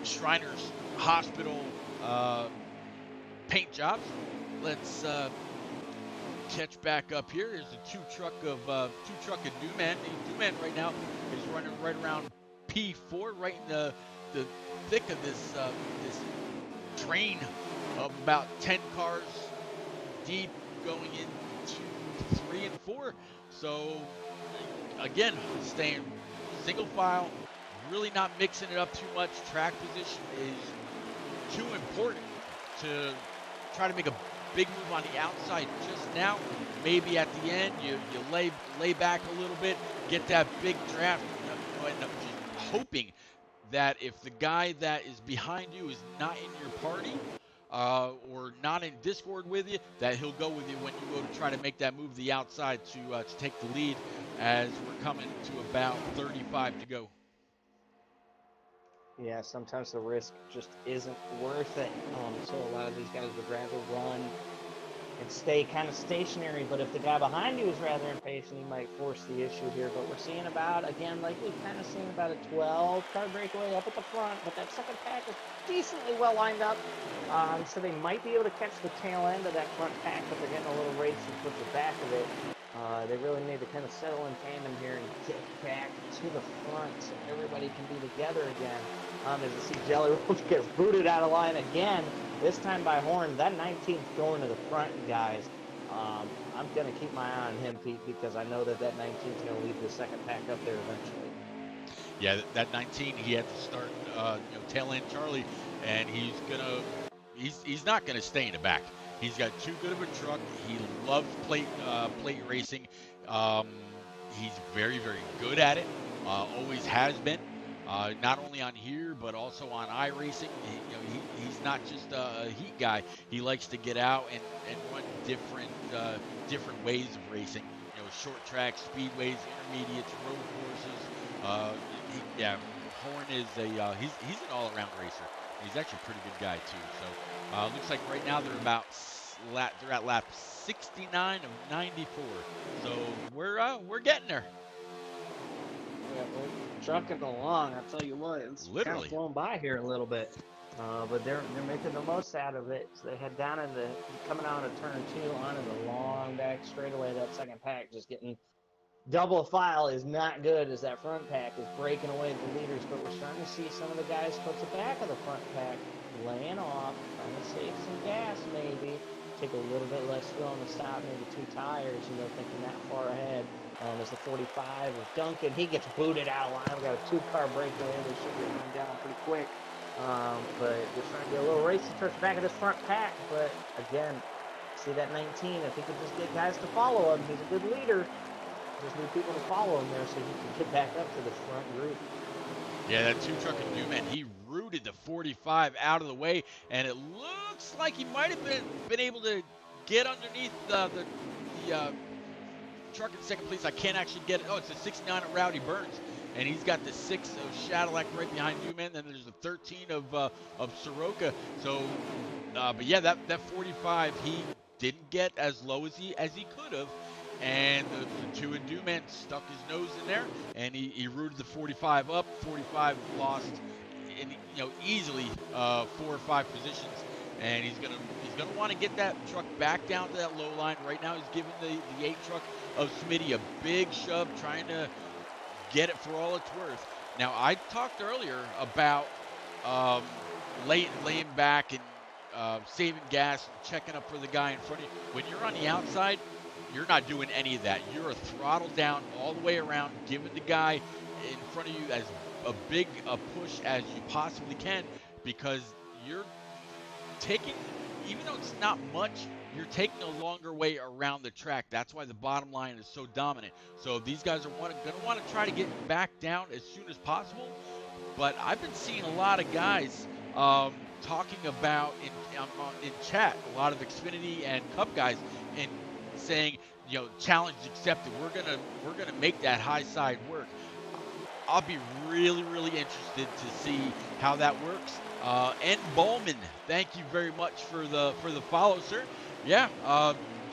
Shriners Hospital paint jobs. Let's catch back up here. There's a two truck of Newman. Newman right now is running right around P4, right in the thick of this train of about 10 cars deep going into 3 and 4. So again, staying single file, really not mixing it up too much. Track position is too important to try to make a big move on the outside just now. Maybe at the end you lay back a little bit, get that big draft, and just hoping that if the guy that is behind you is not in your party or not in Discord with you, that he'll go with you when you go to try to make that move to the outside to take the lead, as we're coming to about 35 to go. Yeah, sometimes the risk just isn't worth it. So a lot of these guys would rather run and stay kind of stationary. But if the guy behind you is rather impatient, he might force the issue here. But we're seeing about, again, like we've kind of seen about a 12-car breakaway up at the front. But that second pack is decently well lined up. So they might be able to catch the tail end of that front pack, but they're getting a little racy towards the back of it. They really need to kind of settle in tandem here and get back to the front so everybody can be together again. As you see Jelly Roll gets booted out of line again, this time by Horn. That 19th going to the front, guys. I'm going to keep my eye on him, Pete, because I know that 19th is going to lead the second pack up there eventually. Yeah, that 19, he had to start tail end Charlie, and he's not gonna stay in the back. He's got too good of a truck. He loves plate racing. He's very, very good at it. Always has been. Not only on here, but also on iRacing. He's not just a heat guy. He likes to get out and run different ways of racing. Short tracks, speedways, intermediates, road courses. Horn is he's an all-around racer. He's actually a pretty good guy too. So looks like right now they're at lap 69 of 94. So we're getting there. Yeah, we're trucking along. I'll tell you what, it's kind of flown by here a little bit. But they're making the most out of it. So they head down coming out of turn 2 onto the long back straightaway. That second pack just getting double file is not good as that front pack is breaking away the leaders. But we're starting to see some of the guys towards the back of the front pack laying off, trying to save some gas maybe. Take a little bit less fuel on the stop, maybe 2 tires, thinking that far ahead. As the 45 of Duncan, he gets booted out of line. We got a 2-car breakaway. They should get run down pretty quick. But just trying to get a little racy towards the back of this front pack. But again, see that 19, if he could just get guys to follow him, he's a good leader. Just need people to follow him there so he can get back up to this front group. Yeah, that 2-truck of Newman, he rooted the 45 out of the way, and it looks like he might have been able to get underneath the truck in second place. I can't actually get it. Oh, it's the 69 of Rowdy Burns, and he's got the 6 of Cadillac right behind Newman. Then there's the 13 of Soroka. So, but yeah, that 45 he didn't get as low as he could have, and the 2 and 2 man stuck his nose in there, and he rooted the 45 up. 45 lost, in, easily 4 or 5 positions, and he's gonna want to get that truck back down to that low line. Right now, he's giving the 8 truck of Smitty a big shove, trying to get it for all it's worth. Now, I talked earlier about um, laying back and saving gas and checking up for the guy in front of you. When you're on the outside, you're not doing any of that. You're a throttle down all the way around, giving the guy in front of you as big a push as you possibly can, because you're taking, even though it's not much, you're taking a longer way around the track. That's why the bottom line is so dominant. So these guys are going to want to try to get back down as soon as possible. But I've been seeing a lot of guys talking about in chat, a lot of Xfinity and Cup guys, and saying, challenge accepted. We're gonna make that high side work. I'll be really, really interested to see how that works. N. Bowman, thank you very much for the follow, sir. Yeah,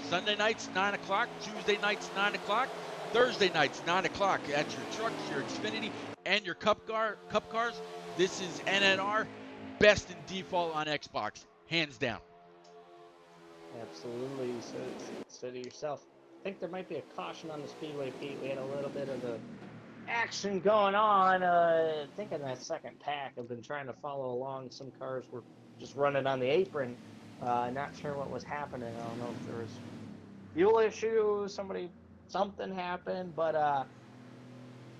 Sunday nights 9 o'clock, Tuesday nights 9 o'clock, Thursday nights 9 o'clock. That's your trucks, your Xfinity, and your Cup cars. This is NNR, best in default on Xbox, hands down. Absolutely. You said it yourself. I think there might be a caution on the speedway, Pete. We had a little bit of the action going on. I think in that second pack, I've been trying to follow along. Some cars were just running on the apron. Not sure what was happening. I don't know if there was fuel issues, something happened, but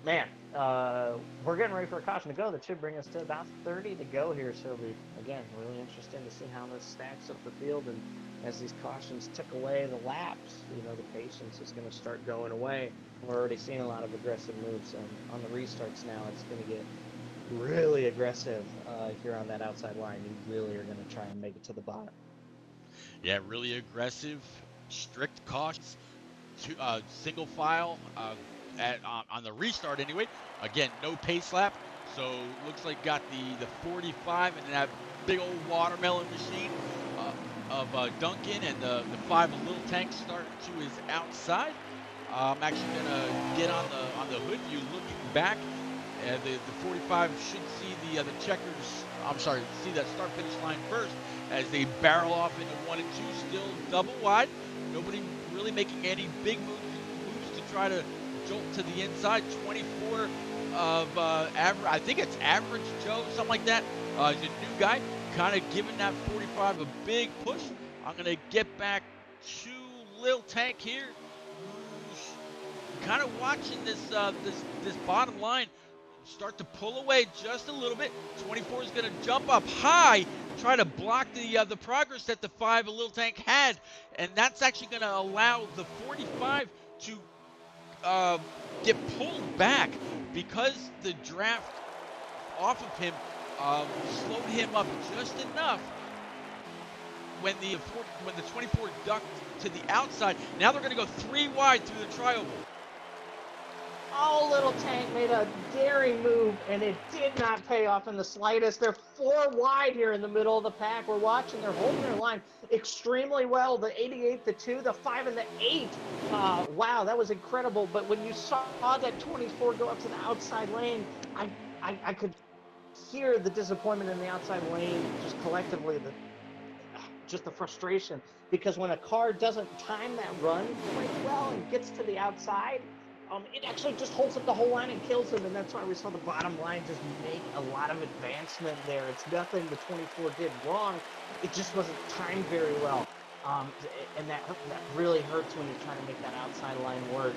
man, we're getting ready for a caution to go. That should bring us to about 30 to go here. So it'll be, again, really interesting to see how this stacks up the field. And as these cautions tick away the laps, the patience is going to start going away. We're already seeing a lot of aggressive moves. And on the restarts now, it's going to get really aggressive here on that outside line. You really are going to try and make it to the bottom. Yeah, really aggressive, strict cautions, single file on the restart anyway. Again, no pace lap, so looks like got the 45 and that big old watermelon machine of Duncan, and the 5 little tanks starting to his outside. I'm actually gonna get on the hood view looking back. The 45 should see the checkers. I'm sorry, see that start finish line first as they barrel off into 1 and 2, still double wide. Nobody really making any big moves to try to jolt to the inside. 24 of average. I think it's Average Joe, something like that. He's a new guy, kind of giving that 45 a big push. I'm gonna get back to Lil Tank here, who's kind of watching this bottom line start to pull away just a little bit. 24 is going to jump up high, try to block the progress that the 5 Lil Tank had, and that's actually going to allow the 45 to get pulled back, because the draft off of him slowed him up just enough. When the 24 ducked to the outside, now they're going to go 3 wide through the trioval. Oh, Little Tank made a daring move, and it did not pay off in the slightest. They're 4 wide here in the middle of the pack. We're watching. They're holding their line extremely well. The 88, the 2, the 5, and the 8. Wow, that was incredible. But when you saw that 24 go up to the outside lane, I could hear the disappointment in the outside lane, just collectively, just the frustration. Because when a car doesn't time that run quite well and gets to the outside, it actually just holds up the whole line and kills him, and that's why we saw the bottom line just make a lot of advancement there. It's nothing the 24 did wrong. It just wasn't timed very well, and that really hurts when you're trying to make that outside line work.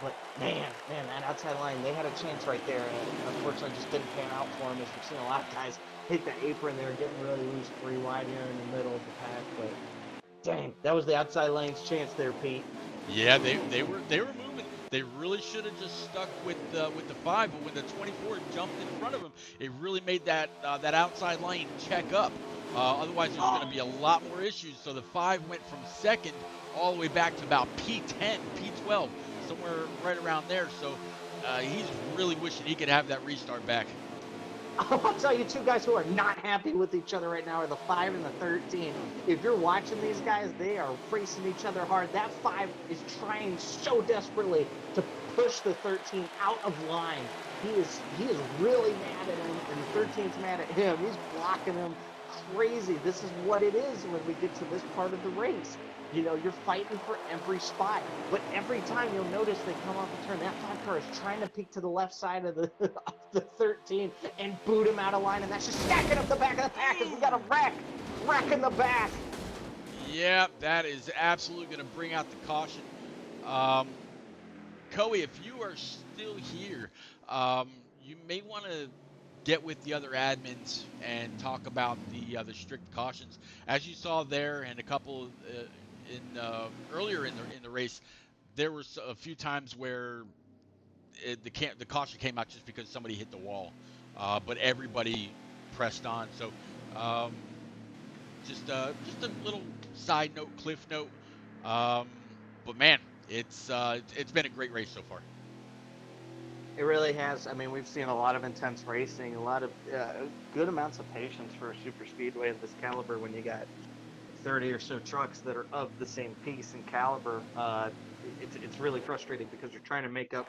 But man, that outside line, they had a chance right there, and unfortunately just didn't pan out for them, as we've seen a lot of guys hit the apron there, getting really loose 3 wide here in the middle of the pack. But dang, that was the outside lane's chance there, Pete. Yeah, they were moving. They really should have just stuck with the 5, but when the 24 jumped in front of him, it really made that outside lane check up. Otherwise, there's going to be a lot more issues. So the 5 went from second all the way back to about P10, P12, somewhere right around there. So he's really wishing he could have that restart back. I'll tell you, two guys who are not happy with each other right now are the 5 and the 13. If you're watching these guys, they are racing each other hard. That 5 is trying so desperately to push the 13 out of line. He is really mad at him, and 13's mad at him. He's blocking him crazy. This is what it is when we get to this part of the race. You're fighting for every spot, but every time you'll notice they come off a turn, that 5 car is trying to peek to the left side of the 13 and boot him out of line, and that's just stacking up the back of the pack as we got a wreck in the back. Yeah, that is absolutely going to bring out the caution. Coey, if you are still here, you may want to get with the other admins and talk about the strict cautions. As you saw there, and a couple earlier in the race, there were a few times where the caution came out just because somebody hit the wall, but everybody pressed on. So um, just a little side note, cliff note. But man, it's been a great race so far. It really has. I mean, we've seen a lot of intense racing, a lot of good amounts of patience for a super speedway of this caliber when you got 30 or so trucks that are of the same piece and caliber. It's really frustrating because you're trying to make up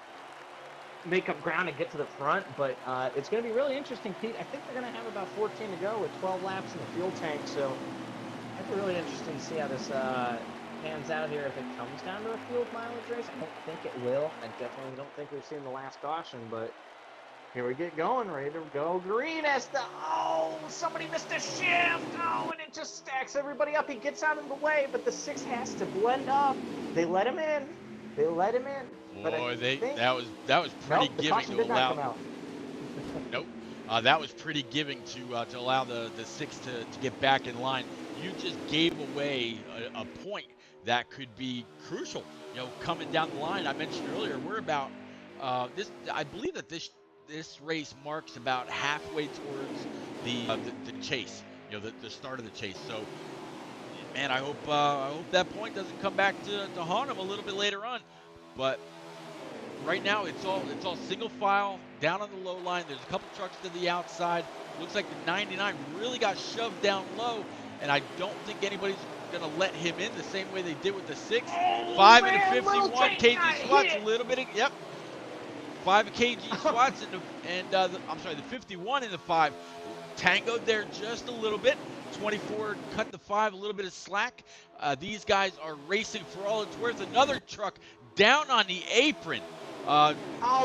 ground and get to the front, but it's going to be really interesting, Pete. I think they're going to have about 14 to go with 12 laps in the fuel tank, so it'll be really interesting to see how this pans out here if it comes down to a field mileage race. I don't think it will. I definitely don't think we've seen the last caution, but here we get going, ready to go green as somebody missed a shift. And it just stacks everybody up. He gets out of the way, but the 6 has to blend up. They let him in. But Boy, think, that was pretty nope, the giving caution to did not allow. come out. Nope. That was pretty giving to allow the 6 to get back in line. You just gave away a point that could be crucial. Coming down the line, I mentioned earlier, we're about this. I believe that this race marks about halfway towards the chase. The start of the chase. So, man, I hope that point doesn't come back to haunt them a little bit later on. But right now it's all single file down on the low line. There's a couple trucks to the outside. Looks like the 99 really got shoved down low, and I don't think anybody's gonna let him in the same way they did with the 6. 5 and the 51 kg Swats, a little bit of, yep. 5 kg Swats the 51 in the 5 tangoed there just a little bit. 24 cut the 5, a little bit of slack. These guys are racing for all it's worth. Another truck down on the apron.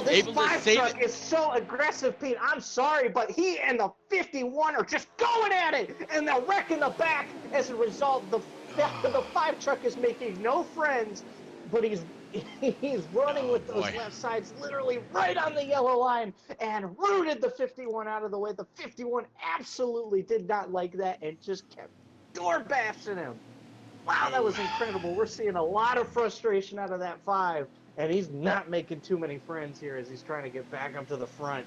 This 5 truck is so aggressive, Pete. I'm sorry, but he and the 51 are just going at it, and they're wrecking the back. As a result, the 5 truck is making no friends, but he's running with those left sides literally right on the yellow line and rooted the 51 out of the way. The 51 absolutely did not like that and just kept door bashing him. Wow, that was incredible. We're seeing a lot of frustration out of that 5, and he's not making too many friends here as he's trying to get back up to the front.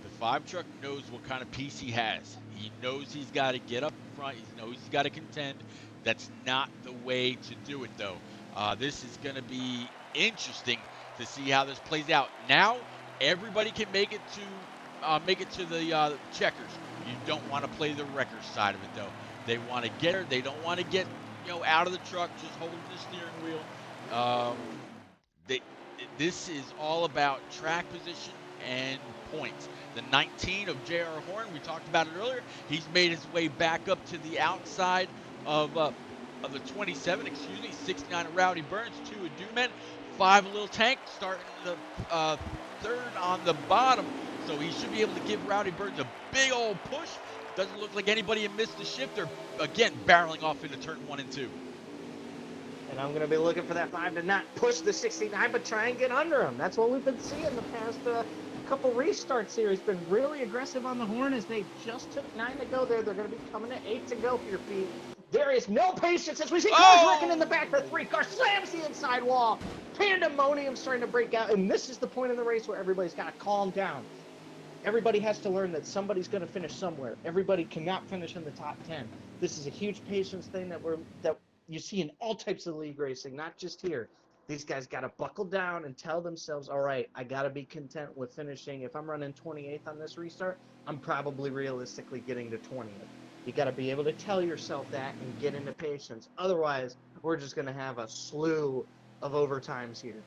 The 5 truck knows what kind of piece he has. He knows he's got to get up front. He knows he's got to contend. That's not the way to do it, though. This is going to be interesting to see how this plays out. Now, everybody can make it to the checkers. You don't want to play the wrecker side of it, though. They want to get her. They don't want to get out of the truck, just holding the steering wheel. This is all about track position and points. The 19 of J.R. Horn, we talked about it earlier. He's made his way back up to the outside of the 27, 69 of Rowdy Burns, 2 of Duman, 5 of Little Tank, starting the 3rd on the bottom. So he should be able to give Rowdy Burns a big old push. Doesn't look like anybody missed the shift. They're, again, barreling off into turn 1 and 2. And I'm going to be looking for that 5 to not push the 69, but try and get under him. That's what we've been seeing the past couple restarts here. He's been really aggressive on the horn as they just took 9 to go there. They're going to be coming to 8 to go here, Pete. There is no patience as we see cars wrecking in the back. The 3 car slams the inside wall. Pandemonium's starting to break out, and this is the point in the race where everybody's got to calm down. Everybody has to learn that somebody's going to finish somewhere. Everybody cannot finish in the top 10. This is a huge patience thing that you see in all types of league racing, not just here. These guys got to buckle down and tell themselves, all right, I got to be content with finishing. If I'm running 28th on this restart, I'm probably realistically getting to 20th. You got to be able to tell yourself that and get into patience. Otherwise, we're just going to have a slew of overtimes here.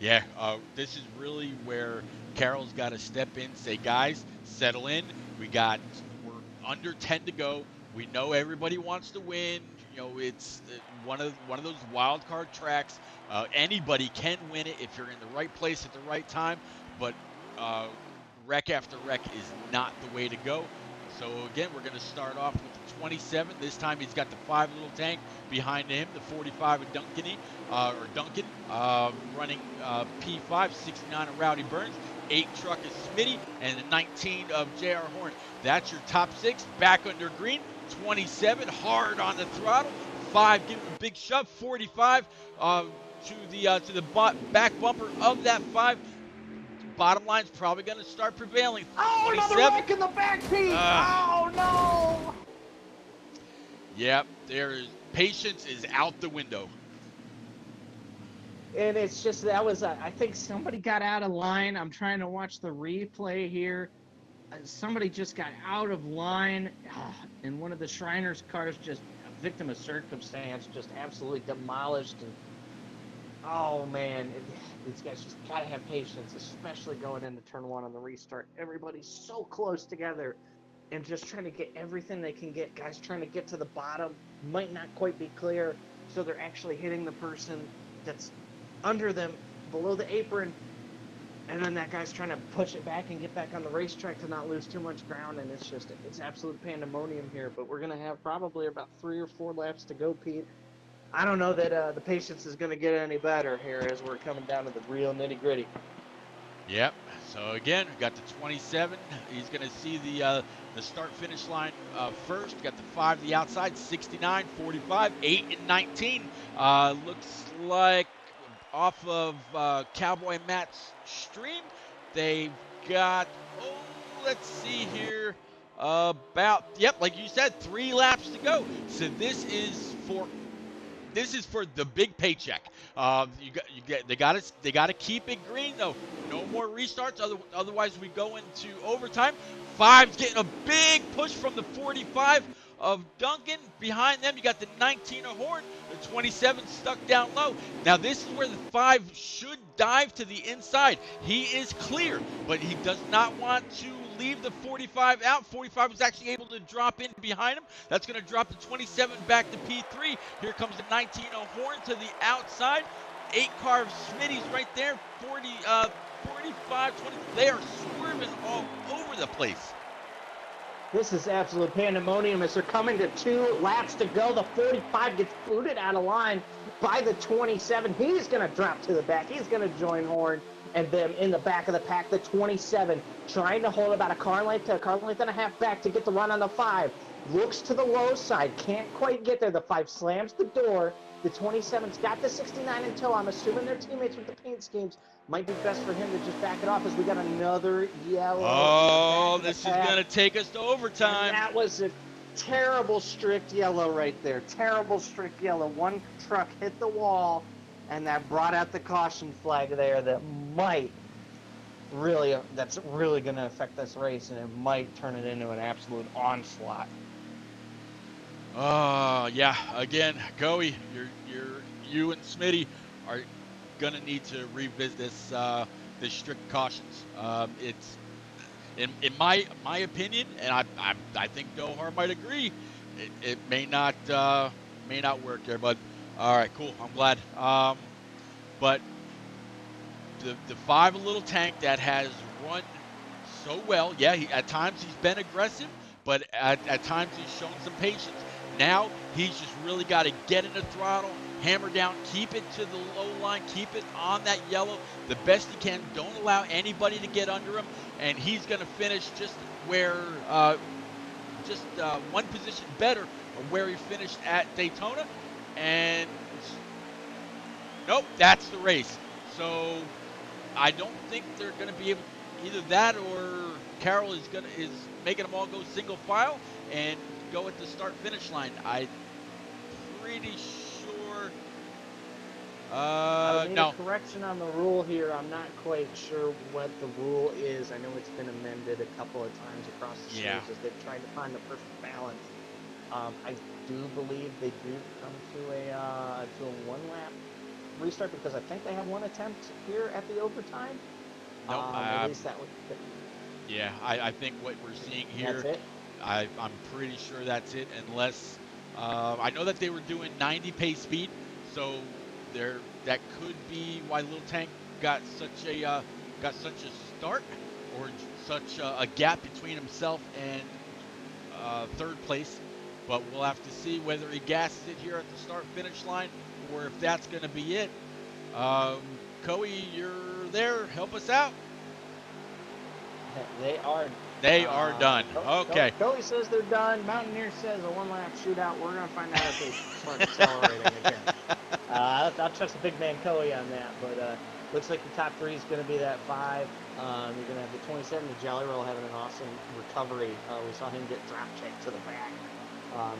Yeah, this is really where Carroll's got to step in, say, guys, settle in. We're under 10 to go. We know everybody wants to win. You know, it's one of those wild card tracks. Anybody can win it if you're in the right place at the right time. But uh, wreck after wreck is not the way to go. So again, we're going to start off with the 27. This time he's got the 5 little tank behind him, the 45 of Duncan, running P5, 69 of Rowdy Burns, 8 truck of Smitty, and the 19 of JR Horn. That's your top 6. Back under green, 27, hard on the throttle, 5 giving a big shove, 45 to the back bumper of that 5. Bottom line's probably going to start prevailing. Oh, another 27. wreck in the back, Pete! Oh, no! Yep, patience is out the window. And it's just, that was, I think somebody got out of line. I'm trying to watch the replay here. Somebody just got out of line, and one of the Shriners' cars, just a victim of circumstance, just absolutely demolished. And oh man, these guys just gotta have patience, especially going into turn 1 on the restart. Everybody's so close together and just trying to get everything they can get. Guys trying to get to the bottom, might not quite be clear, so they're actually hitting the person that's under them, below the apron, and then that guy's trying to push it back and get back on the racetrack to not lose too much ground, and it's absolute pandemonium here. But we're going to have probably about 3 or 4 laps to go, Pete. I don't know that the patience is going to get any better here as we're coming down to the real nitty-gritty. Yep. So again, we got the 27. He's going to see the start-finish line first. We got the 5 to the outside, 69, 45, 8, and 19. Looks like off of Cowboy Matt's stream, they've got, let's see here, like you said, 3 laps to go. So this is for the big paycheck. They got to keep it green though. No more restarts. Otherwise, we go into overtime. 5's getting a big push from the 45 of Duncan. Behind them, you got the 19 of Horn. The 27 stuck down low. Now this is where the 5 should dive to the inside. He is clear, but he does not want to leave the 45 out. 45 was actually able to drop in behind him. That's going to drop the 27 back to P3. Here comes the 19 of Horn to the outside. 8 car of Smitty's right there. 45, 20. They are swerving all over the place. This is absolute pandemonium as they're coming to 2 laps to go. The 45 gets booted out of line by the 27. He's going to drop to the back. He's going to join Horn and them in the back of the pack. The 27 trying to hold about a car length and a half back to get the run on the 5. Looks to the low side. Can't quite get there. The 5 slams the door. The 27's got the 69 in tow. I'm assuming they're teammates with the paint schemes. Might be best for him to just back it off as we got another yellow. Oh, this is going to take us to overtime. And that was a terrible strict yellow right there. Terrible strict yellow. One truck hit the wall, and that brought out the caution flag there that's really going to affect this race, and it might turn it into an absolute onslaught. Yeah. Again, Goey, you and Smitty are gonna need to revisit this strict cautions. It's in my opinion, and I think Dohar might agree. It may not work there, but all right, cool. I'm glad. But the 5 little tank that has run so well. Yeah, at times he's been aggressive, but at times he's shown some patience. Now he's just really got to get in the throttle, hammer down, keep it to the low line, keep it on that yellow the best he can. Don't allow anybody to get under him, and he's going to finish just where, one position better of where he finished at Daytona. And nope, that's the race. So I don't think they're going to be able, either that or Carroll is making them all go single file and go at the start finish line. I'm pretty sure I made a No. correction on the rule here. I'm not quite sure what the rule is. I know it's been amended a couple of times across the Yeah. series as they've tried to find the perfect balance. I do believe they do come to a one lap restart because I think they had one attempt here at the overtime. Nope. At least that was Yeah. I think what we're seeing that's here, it. I'm pretty sure that's it. Unless I know that they were doing 90 pace speed, so there that could be why Little Tank got such a start or such a gap between himself and third place. But we'll have to see whether he gasses it here at the start finish line or if that's going to be it. Coey, you're there. Help us out. They are. They are done. Okay. Cody says they're done. Mountaineer says a one lap shootout. We're gonna find out if they start accelerating again. I'll trust the big man Coey on that, but looks like the top three is going to be that five. You're going to have the 27, the Jelly Roll having an awesome recovery. We saw him get drop kicked to the back.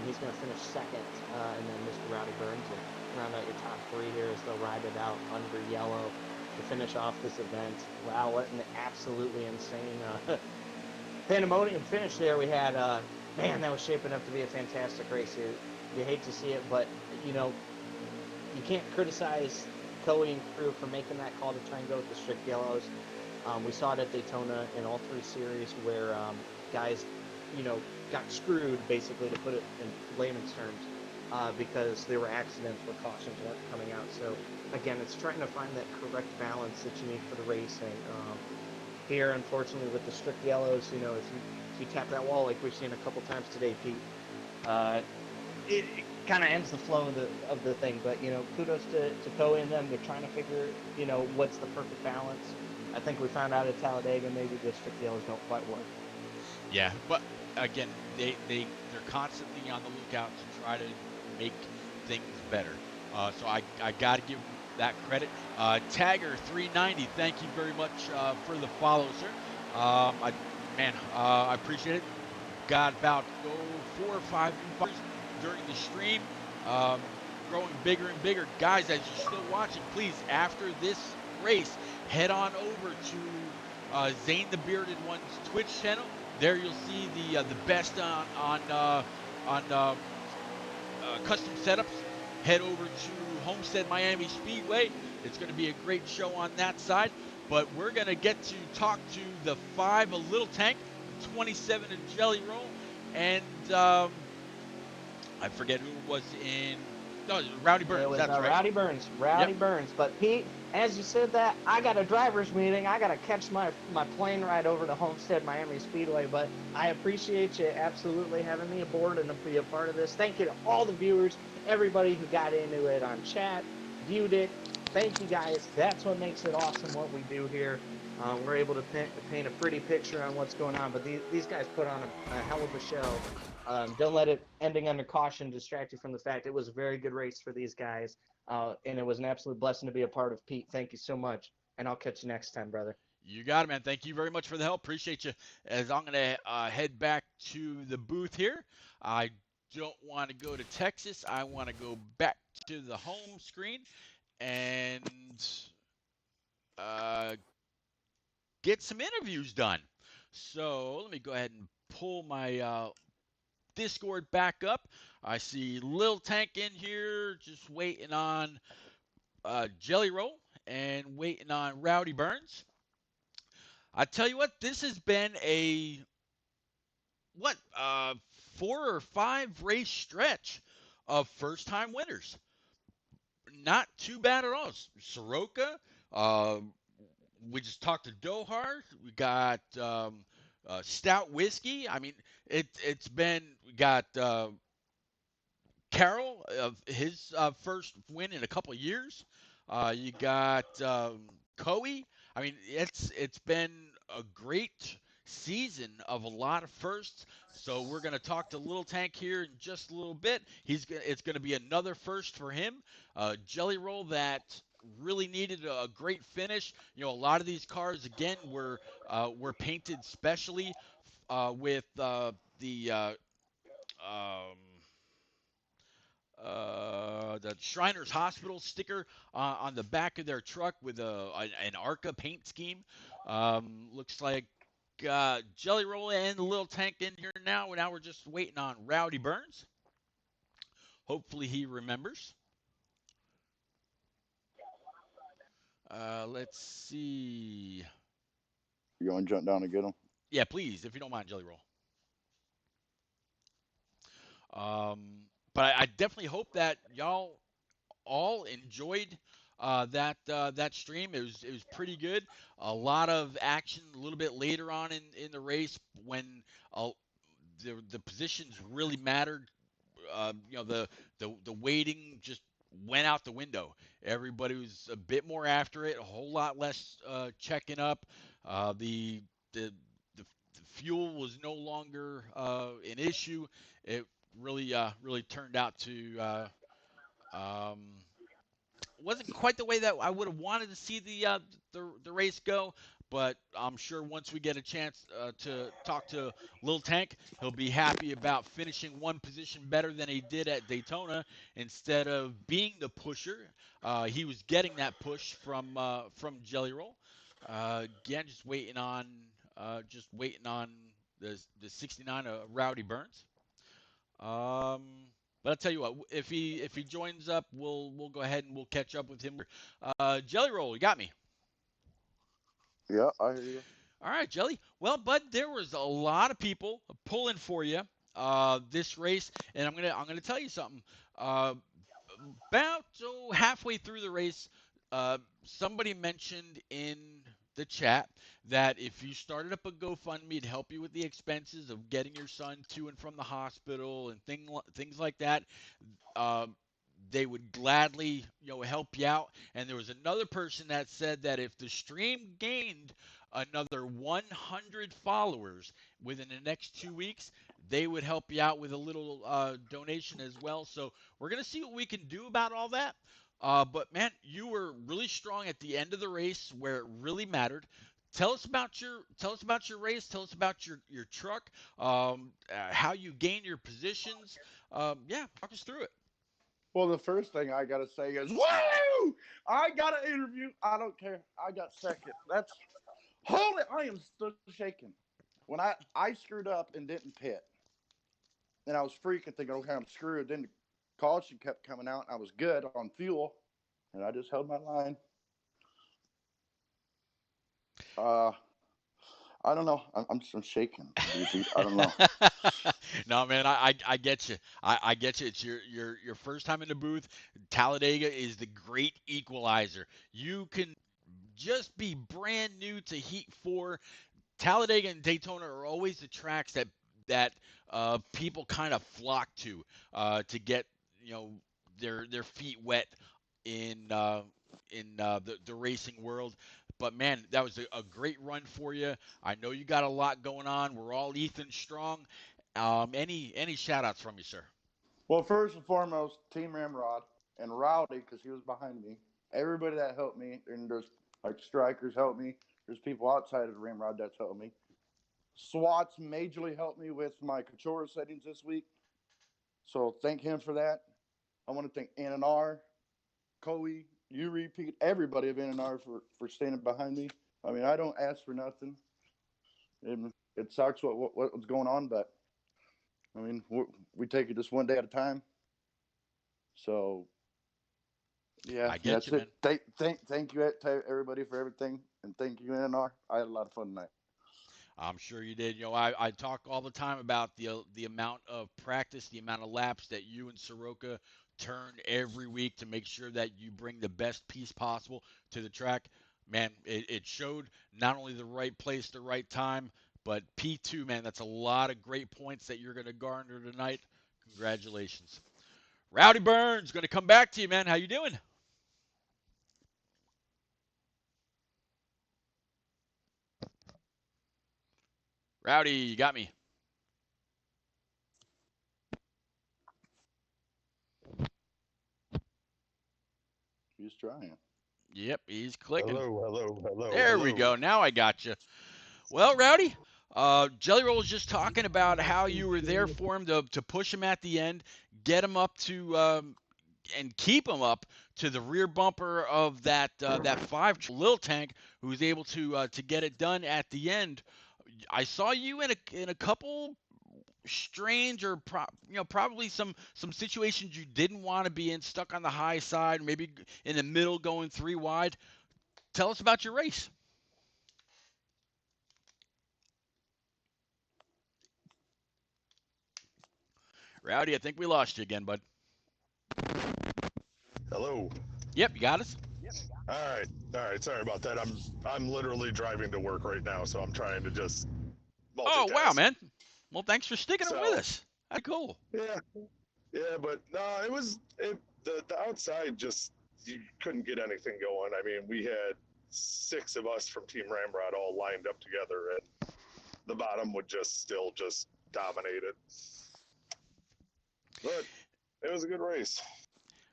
He's going to finish second, and then Mr. Rowdy Burns will round out your top three here as they'll ride it out under yellow to finish off this event. Wow, what an absolutely insane pandemonium finish there we had. Man, that was shaping up to be a fantastic race. You hate to see it, but you know you can't criticize Coey and crew for making that call to try and go with the strict yellows. We saw it at Daytona in all three series where guys, got screwed basically to put it in layman's terms because there were accidents where cautions weren't coming out. So again, it's trying to find that correct balance that you need for the racing. Here, unfortunately, with the strict yellows, if you tap that wall like we've seen a couple times today, Pete, it kind of ends the flow of the thing. But kudos to Coey and them. They're trying to figure what's the perfect balance. I think we found out at Talladega maybe the strict yellows don't quite work. Yeah, but again, they're constantly on the lookout to try to make things better. So I got to give that credit. Tagger 390, thank you very much for the follow, sir. I appreciate it. Got about 4 or 5 new followers during the stream, um, growing bigger and bigger. Guys, as you're still watching, please, after this race, head on over to Zane the Bearded One's Twitch channel. There you'll see the best on custom setups. Head over to Homestead Miami Speedway. It's going to be a great show on that side. But we're going to get to talk to the 5 a Little Tank, 27 a Jelly Roll, and I forget who was in. No, Rowdy Burns. It was That's right. Rowdy Burns. Rowdy Yep. Burns. But Pete, as you said that, I got a driver's meeting. I got to catch my plane ride over to Homestead Miami Speedway. But I appreciate you absolutely having me aboard and to be a part of this. Thank you to all the viewers, everybody who got into it on chat, viewed it. Thank you guys. That's what makes it awesome what we do here. We're able to paint a pretty picture on what's going on. But these guys put on a hell of a show. Don't let it ending under caution distract you from the fact it was a very good race for these guys. And it was an absolute blessing to be a part of. Pete, thank you so much. And I'll catch you next time, brother. You got it, man. Thank you very much for the help. Appreciate you. As I'm going to head back to the booth here, I don't want to go to Texas. I want to go back to the home screen and uh, get some interviews done. So let me go ahead and pull my Discord back up. I see Lil Tank in here just waiting on Jelly Roll and waiting on Rowdy Burns. I tell you what, this has been a what 4 or 5 race stretch of first time winners. Not too bad at all. Soroka, uh, we just talked to Dohar. We got Stout Whiskey. I mean, it's been we got Carroll of his first win in a couple of years. You got Coey. I mean, it's been a great season of a lot of firsts. So we're going to talk to Little Tank here in just a little bit. It's going to be another first for him. Jelly Roll that really needed a great finish. A lot of these cars again were painted specially with the Shriners Hospital sticker on the back of their truck with an ARCA paint scheme. Looks like Jelly Roll and the Little Tank in here now. Now we're just waiting on Rowdy Burns. Hopefully he remembers. Let's see. You want to jump down and get them? Yeah, please, if you don't mind, Jelly Roll. But I definitely hope that y'all all enjoyed that stream. It was pretty good. A lot of action a little bit later on in the race when the positions really mattered. The waiting just went out the window. Everybody was a bit more after it, a whole lot less checking up. The fuel was no longer an issue. It really turned out to wasn't quite the way that I would have wanted to see the race go, but I'm sure once we get a chance to talk to Lil Tank, he'll be happy about finishing one position better than he did at Daytona. Instead of being the pusher, he was getting that push from Jelly Roll. Again, just waiting on the 69 Rowdy Burns. But I'll tell you what, if he joins up, we'll go ahead and we'll catch up with him. Jelly Roll, you got me. Yeah, I hear you. All right, Jelly. Well, bud, there was a lot of people pulling for you this race, and I'm gonna tell you something. About halfway through the race, somebody mentioned in the chat that if you started up a GoFundMe to help you with the expenses of getting your son to and from the hospital and things like that, they would gladly help you out. And there was another person that said that if the stream gained another 100 followers within the next 2 weeks, they would help you out with a little donation as well. So we're gonna see what we can do about all that. But man, you were really strong at the end of the race where it really mattered. Tell us about your race. Tell us about your truck. How you gained your positions. Yeah, talk us through it. Well, the first thing I gotta say is, woo! I got an interview. I don't care. I got second. That's holy. I am still shaking. When I screwed up and didn't pit, and I was freaking thinking, okay, I'm screwed. Then the caution kept coming out, and I was good on fuel, and I just held my line. I don't know. I'm shaking. I don't know. No, man, I get you. I get you. It's your first time in the booth. Talladega is the great equalizer. You can just be brand new to Heat 4. Talladega and Daytona are always the tracks that people kind of flock to get their feet wet in the racing world. But man, that was a great run for you. I know you got a lot going on. We're all Ethan Strong. Any shout outs from you, sir? Well, first and foremost, Team Ramrod and Rowdy, because he was behind me. Everybody that helped me, and there's like strikers helped me. There's people outside of the Ramrod that's helped me. Swats majorly helped me with my Couture settings this week. So thank him for that. I want to thank NNR, Coey, you repeat, everybody of NNR for standing behind me. I mean, I don't ask for nothing. It sucks what's going on, but I mean, we take it just one day at a time. So, yeah, I get that's you, it. Thank you to everybody for everything, and thank you, NNR. I had a lot of fun tonight. I'm sure you did. I talk all the time about the amount of practice, the amount of laps that you and Soroka turn every week to make sure that you bring the best piece possible to the track. Man, it showed not only the right place, the right time, but P2, man, that's a lot of great points that you're going to garner tonight. Congratulations. Rowdy Burns, going to come back to you, man. How you doing? Rowdy, you got me. He's trying. Yep, he's clicking. Hello. There we go. Now I got you. Well, Rowdy, Jelly Roll was just talking about how you were there for him to push him at the end, get him up to and keep them up to the rear bumper of that 5 Lil Tank, who's able to get it done at the end. I saw you in a couple strange or probably some situations you didn't want to be in, stuck on the high side, maybe in the middle going 3 wide. Tell us about your race. Rowdy, I think we lost you again, bud. Hello. Yep, you got us. All right. All right. Sorry about that. I'm literally driving to work right now, so I'm trying to just Oh, wow, multitask. man. Well, thanks for sticking it with So us. That's cool. yeah, but no, the outside just you couldn't get anything going. I mean, we had 6 of us from Team Ramrod all lined up together, and the bottom would still dominate it. But it was a good race.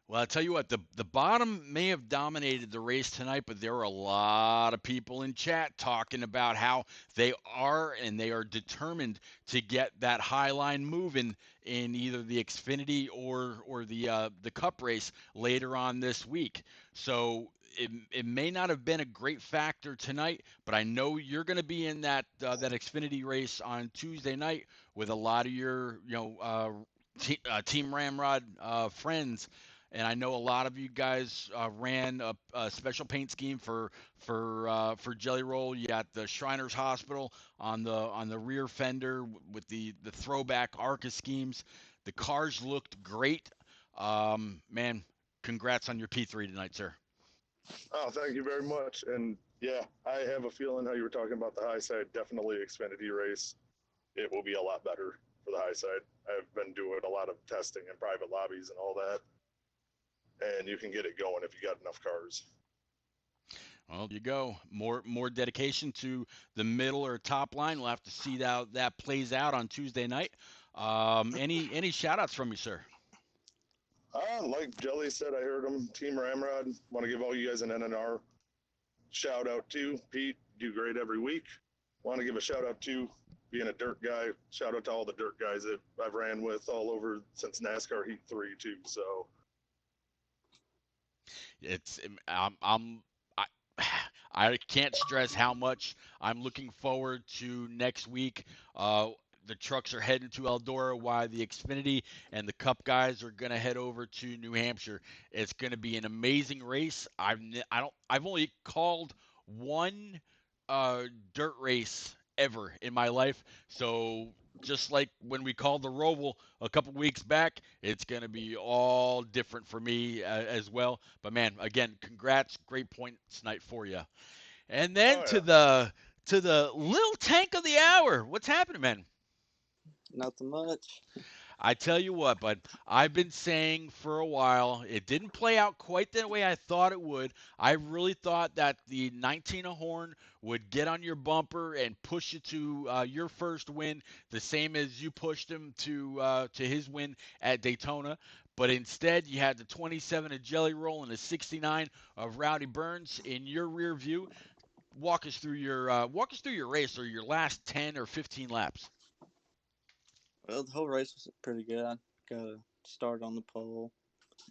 Well, I'll tell you what, the bottom may have dominated the race tonight, but there were a lot of people in chat talking about how they are determined to get that high line moving in either the Xfinity or the Cup race later on this week. So it may not have been a great factor tonight, but I know you're going to be in that Xfinity race on Tuesday night with a lot of your Team Ramrod friends. And I know a lot of you guys ran a special paint scheme for Jelly Roll. You got the Shriners Hospital on the rear fender with the throwback ARCA schemes. The cars looked great. Man, congrats on your P3 tonight, sir. Oh, thank you very much. And yeah, I have a feeling how you were talking about the high side. Definitely Xfinity race. It will be a lot better for the high side. I've been doing a lot of testing in private lobbies and all that. And you can get it going if you got enough cars. Well, there you go. More dedication to the middle or top line. We'll have to see how that plays out on Tuesday night. Any shout outs from you, sir? Like Jelly said, I heard him. Team Ramrod. Want to give all you guys an NNR shout out to. Pete, do great every week. Want to give a shout out to being a dirt guy. Shout out to all the dirt guys that I've ran with all over since NASCAR Heat 3 too. So It's I, I can't stress how much I'm looking forward to next week. The trucks are heading to Eldora while the Xfinity and the Cup guys are going to head over to New Hampshire. It's going to be an amazing race. I've only called one dirt race ever in my life. So just like when we called the Roval a couple weeks back, it's going to be all different for me as well. But man, again, congrats, great points night for you. And then oh to yeah. the little tank of the hour. What's happening, man? Nothing much. I tell you what, bud, I've been saying for a while, it didn't play out quite the way I thought it would. I really thought that the 19 horn would get on your bumper and push you to your first win, the same as you pushed him to his win at Daytona. But instead, you had the 27 of Jelly Roll and the 69 of Rowdy Burns in your rear view. Walk us through your race or your last 10 or 15 laps. Well, the whole race was pretty good. I got a start on the pole,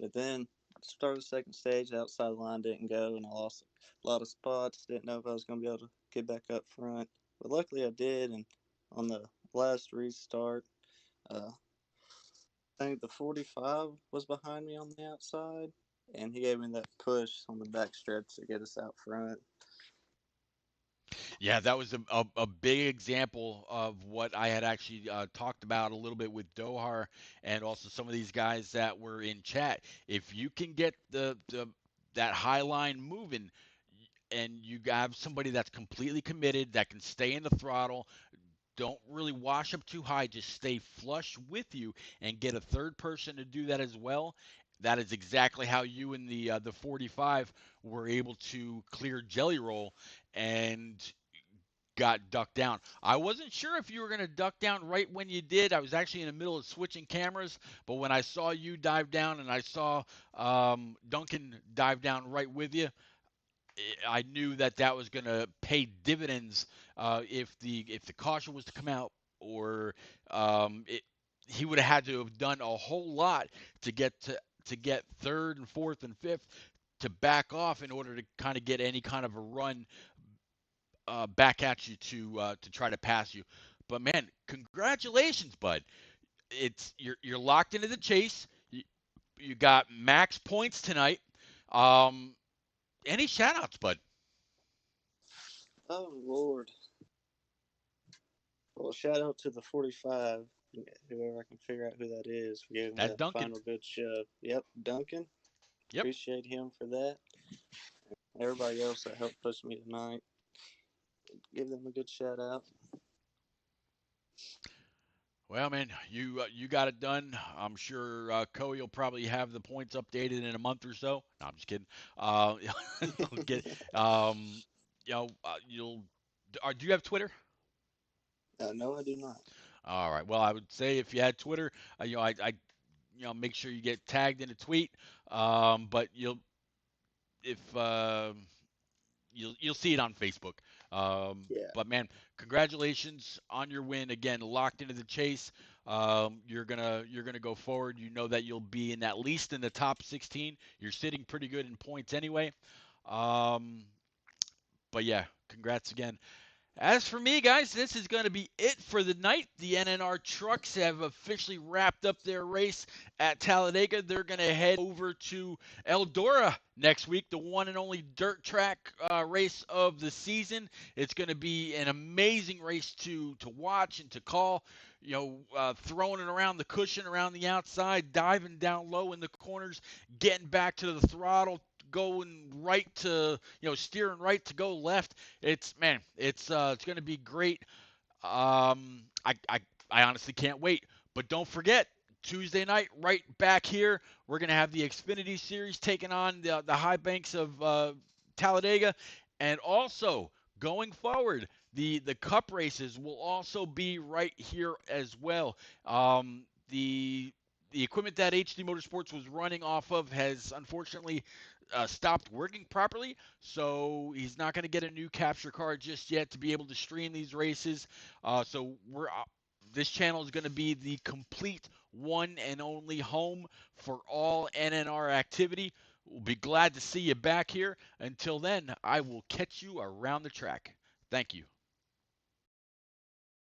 but then started the second stage. Outside the line didn't go, and I lost a lot of spots. Didn't know if I was going to be able to get back up front, but luckily I did. And on the last restart, I think the 45 was behind me on the outside, and he gave me that push on the back stretch to get us out front. Yeah, that was a big example of what I had actually talked about a little bit with Dohar and also some of these guys that were in chat. If you can get the that high line moving and you have somebody that's completely committed that can stay in the throttle, don't really wash up too high, just stay flush with you and get a third person to do that as well. That is exactly how you and the 45 were able to clear Jelly Roll and got ducked down. I wasn't sure if you were going to duck down right when you did. I was actually in the middle of switching cameras, but when I saw you dive down and I saw Duncan dive down right with you, I knew that was going to pay dividends if the caution was to come out, or he would have had to have done a whole lot to get to get third and fourth and fifth to back off in order to kind of get any kind of a run back at you to try to pass you. But man, congratulations, bud. You're locked into the chase. You got max points tonight. Any shout outs, bud? Oh Lord. Well, shout out to the 45. Whoever I can figure out who that is for giving me That's that Duncan. final good shove. Yep, Duncan. Yep. Appreciate him for that. Everybody else that helped push me tonight, give them a good shout out. Well, man, you got it done. I'm sure Coey will probably have the points updated in a month or so. No, I'm just kidding. Get you'll. Do you have Twitter? No, I do not. All right. Well, I would say if you had Twitter, I make sure you get tagged in a tweet. But if you'll see it on Facebook. Yeah. But man, congratulations on your win again. Locked into the chase. You're gonna go forward. You know that you'll be in at least in the top 16. You're sitting pretty good in points anyway. Um, but yeah, congrats again. As for me, guys, this is going to be it for the night. The NNR trucks have officially wrapped up their race at Talladega. They're going to head over to Eldora next week, the one and only dirt track race of the season. It's going to be an amazing race to watch and to call. Throwing it around the cushion, around the outside, diving down low in the corners, getting back to the throttle, going right to, steering right to go left. It's going to be great. I honestly can't wait. But don't forget, Tuesday night, right back here, we're going to have the Xfinity Series taking on the high banks of Talladega. And also, going forward, the Cup races will also be right here as well. The equipment that HD Motorsports was running off of has unfortunately stopped working properly, so he's not going to get a new capture card just yet to be able to stream these races. So this channel is going to be the complete one and only home for all NNR activity. We'll be glad to see you back here. Until then, I will catch you around the track. Thank you.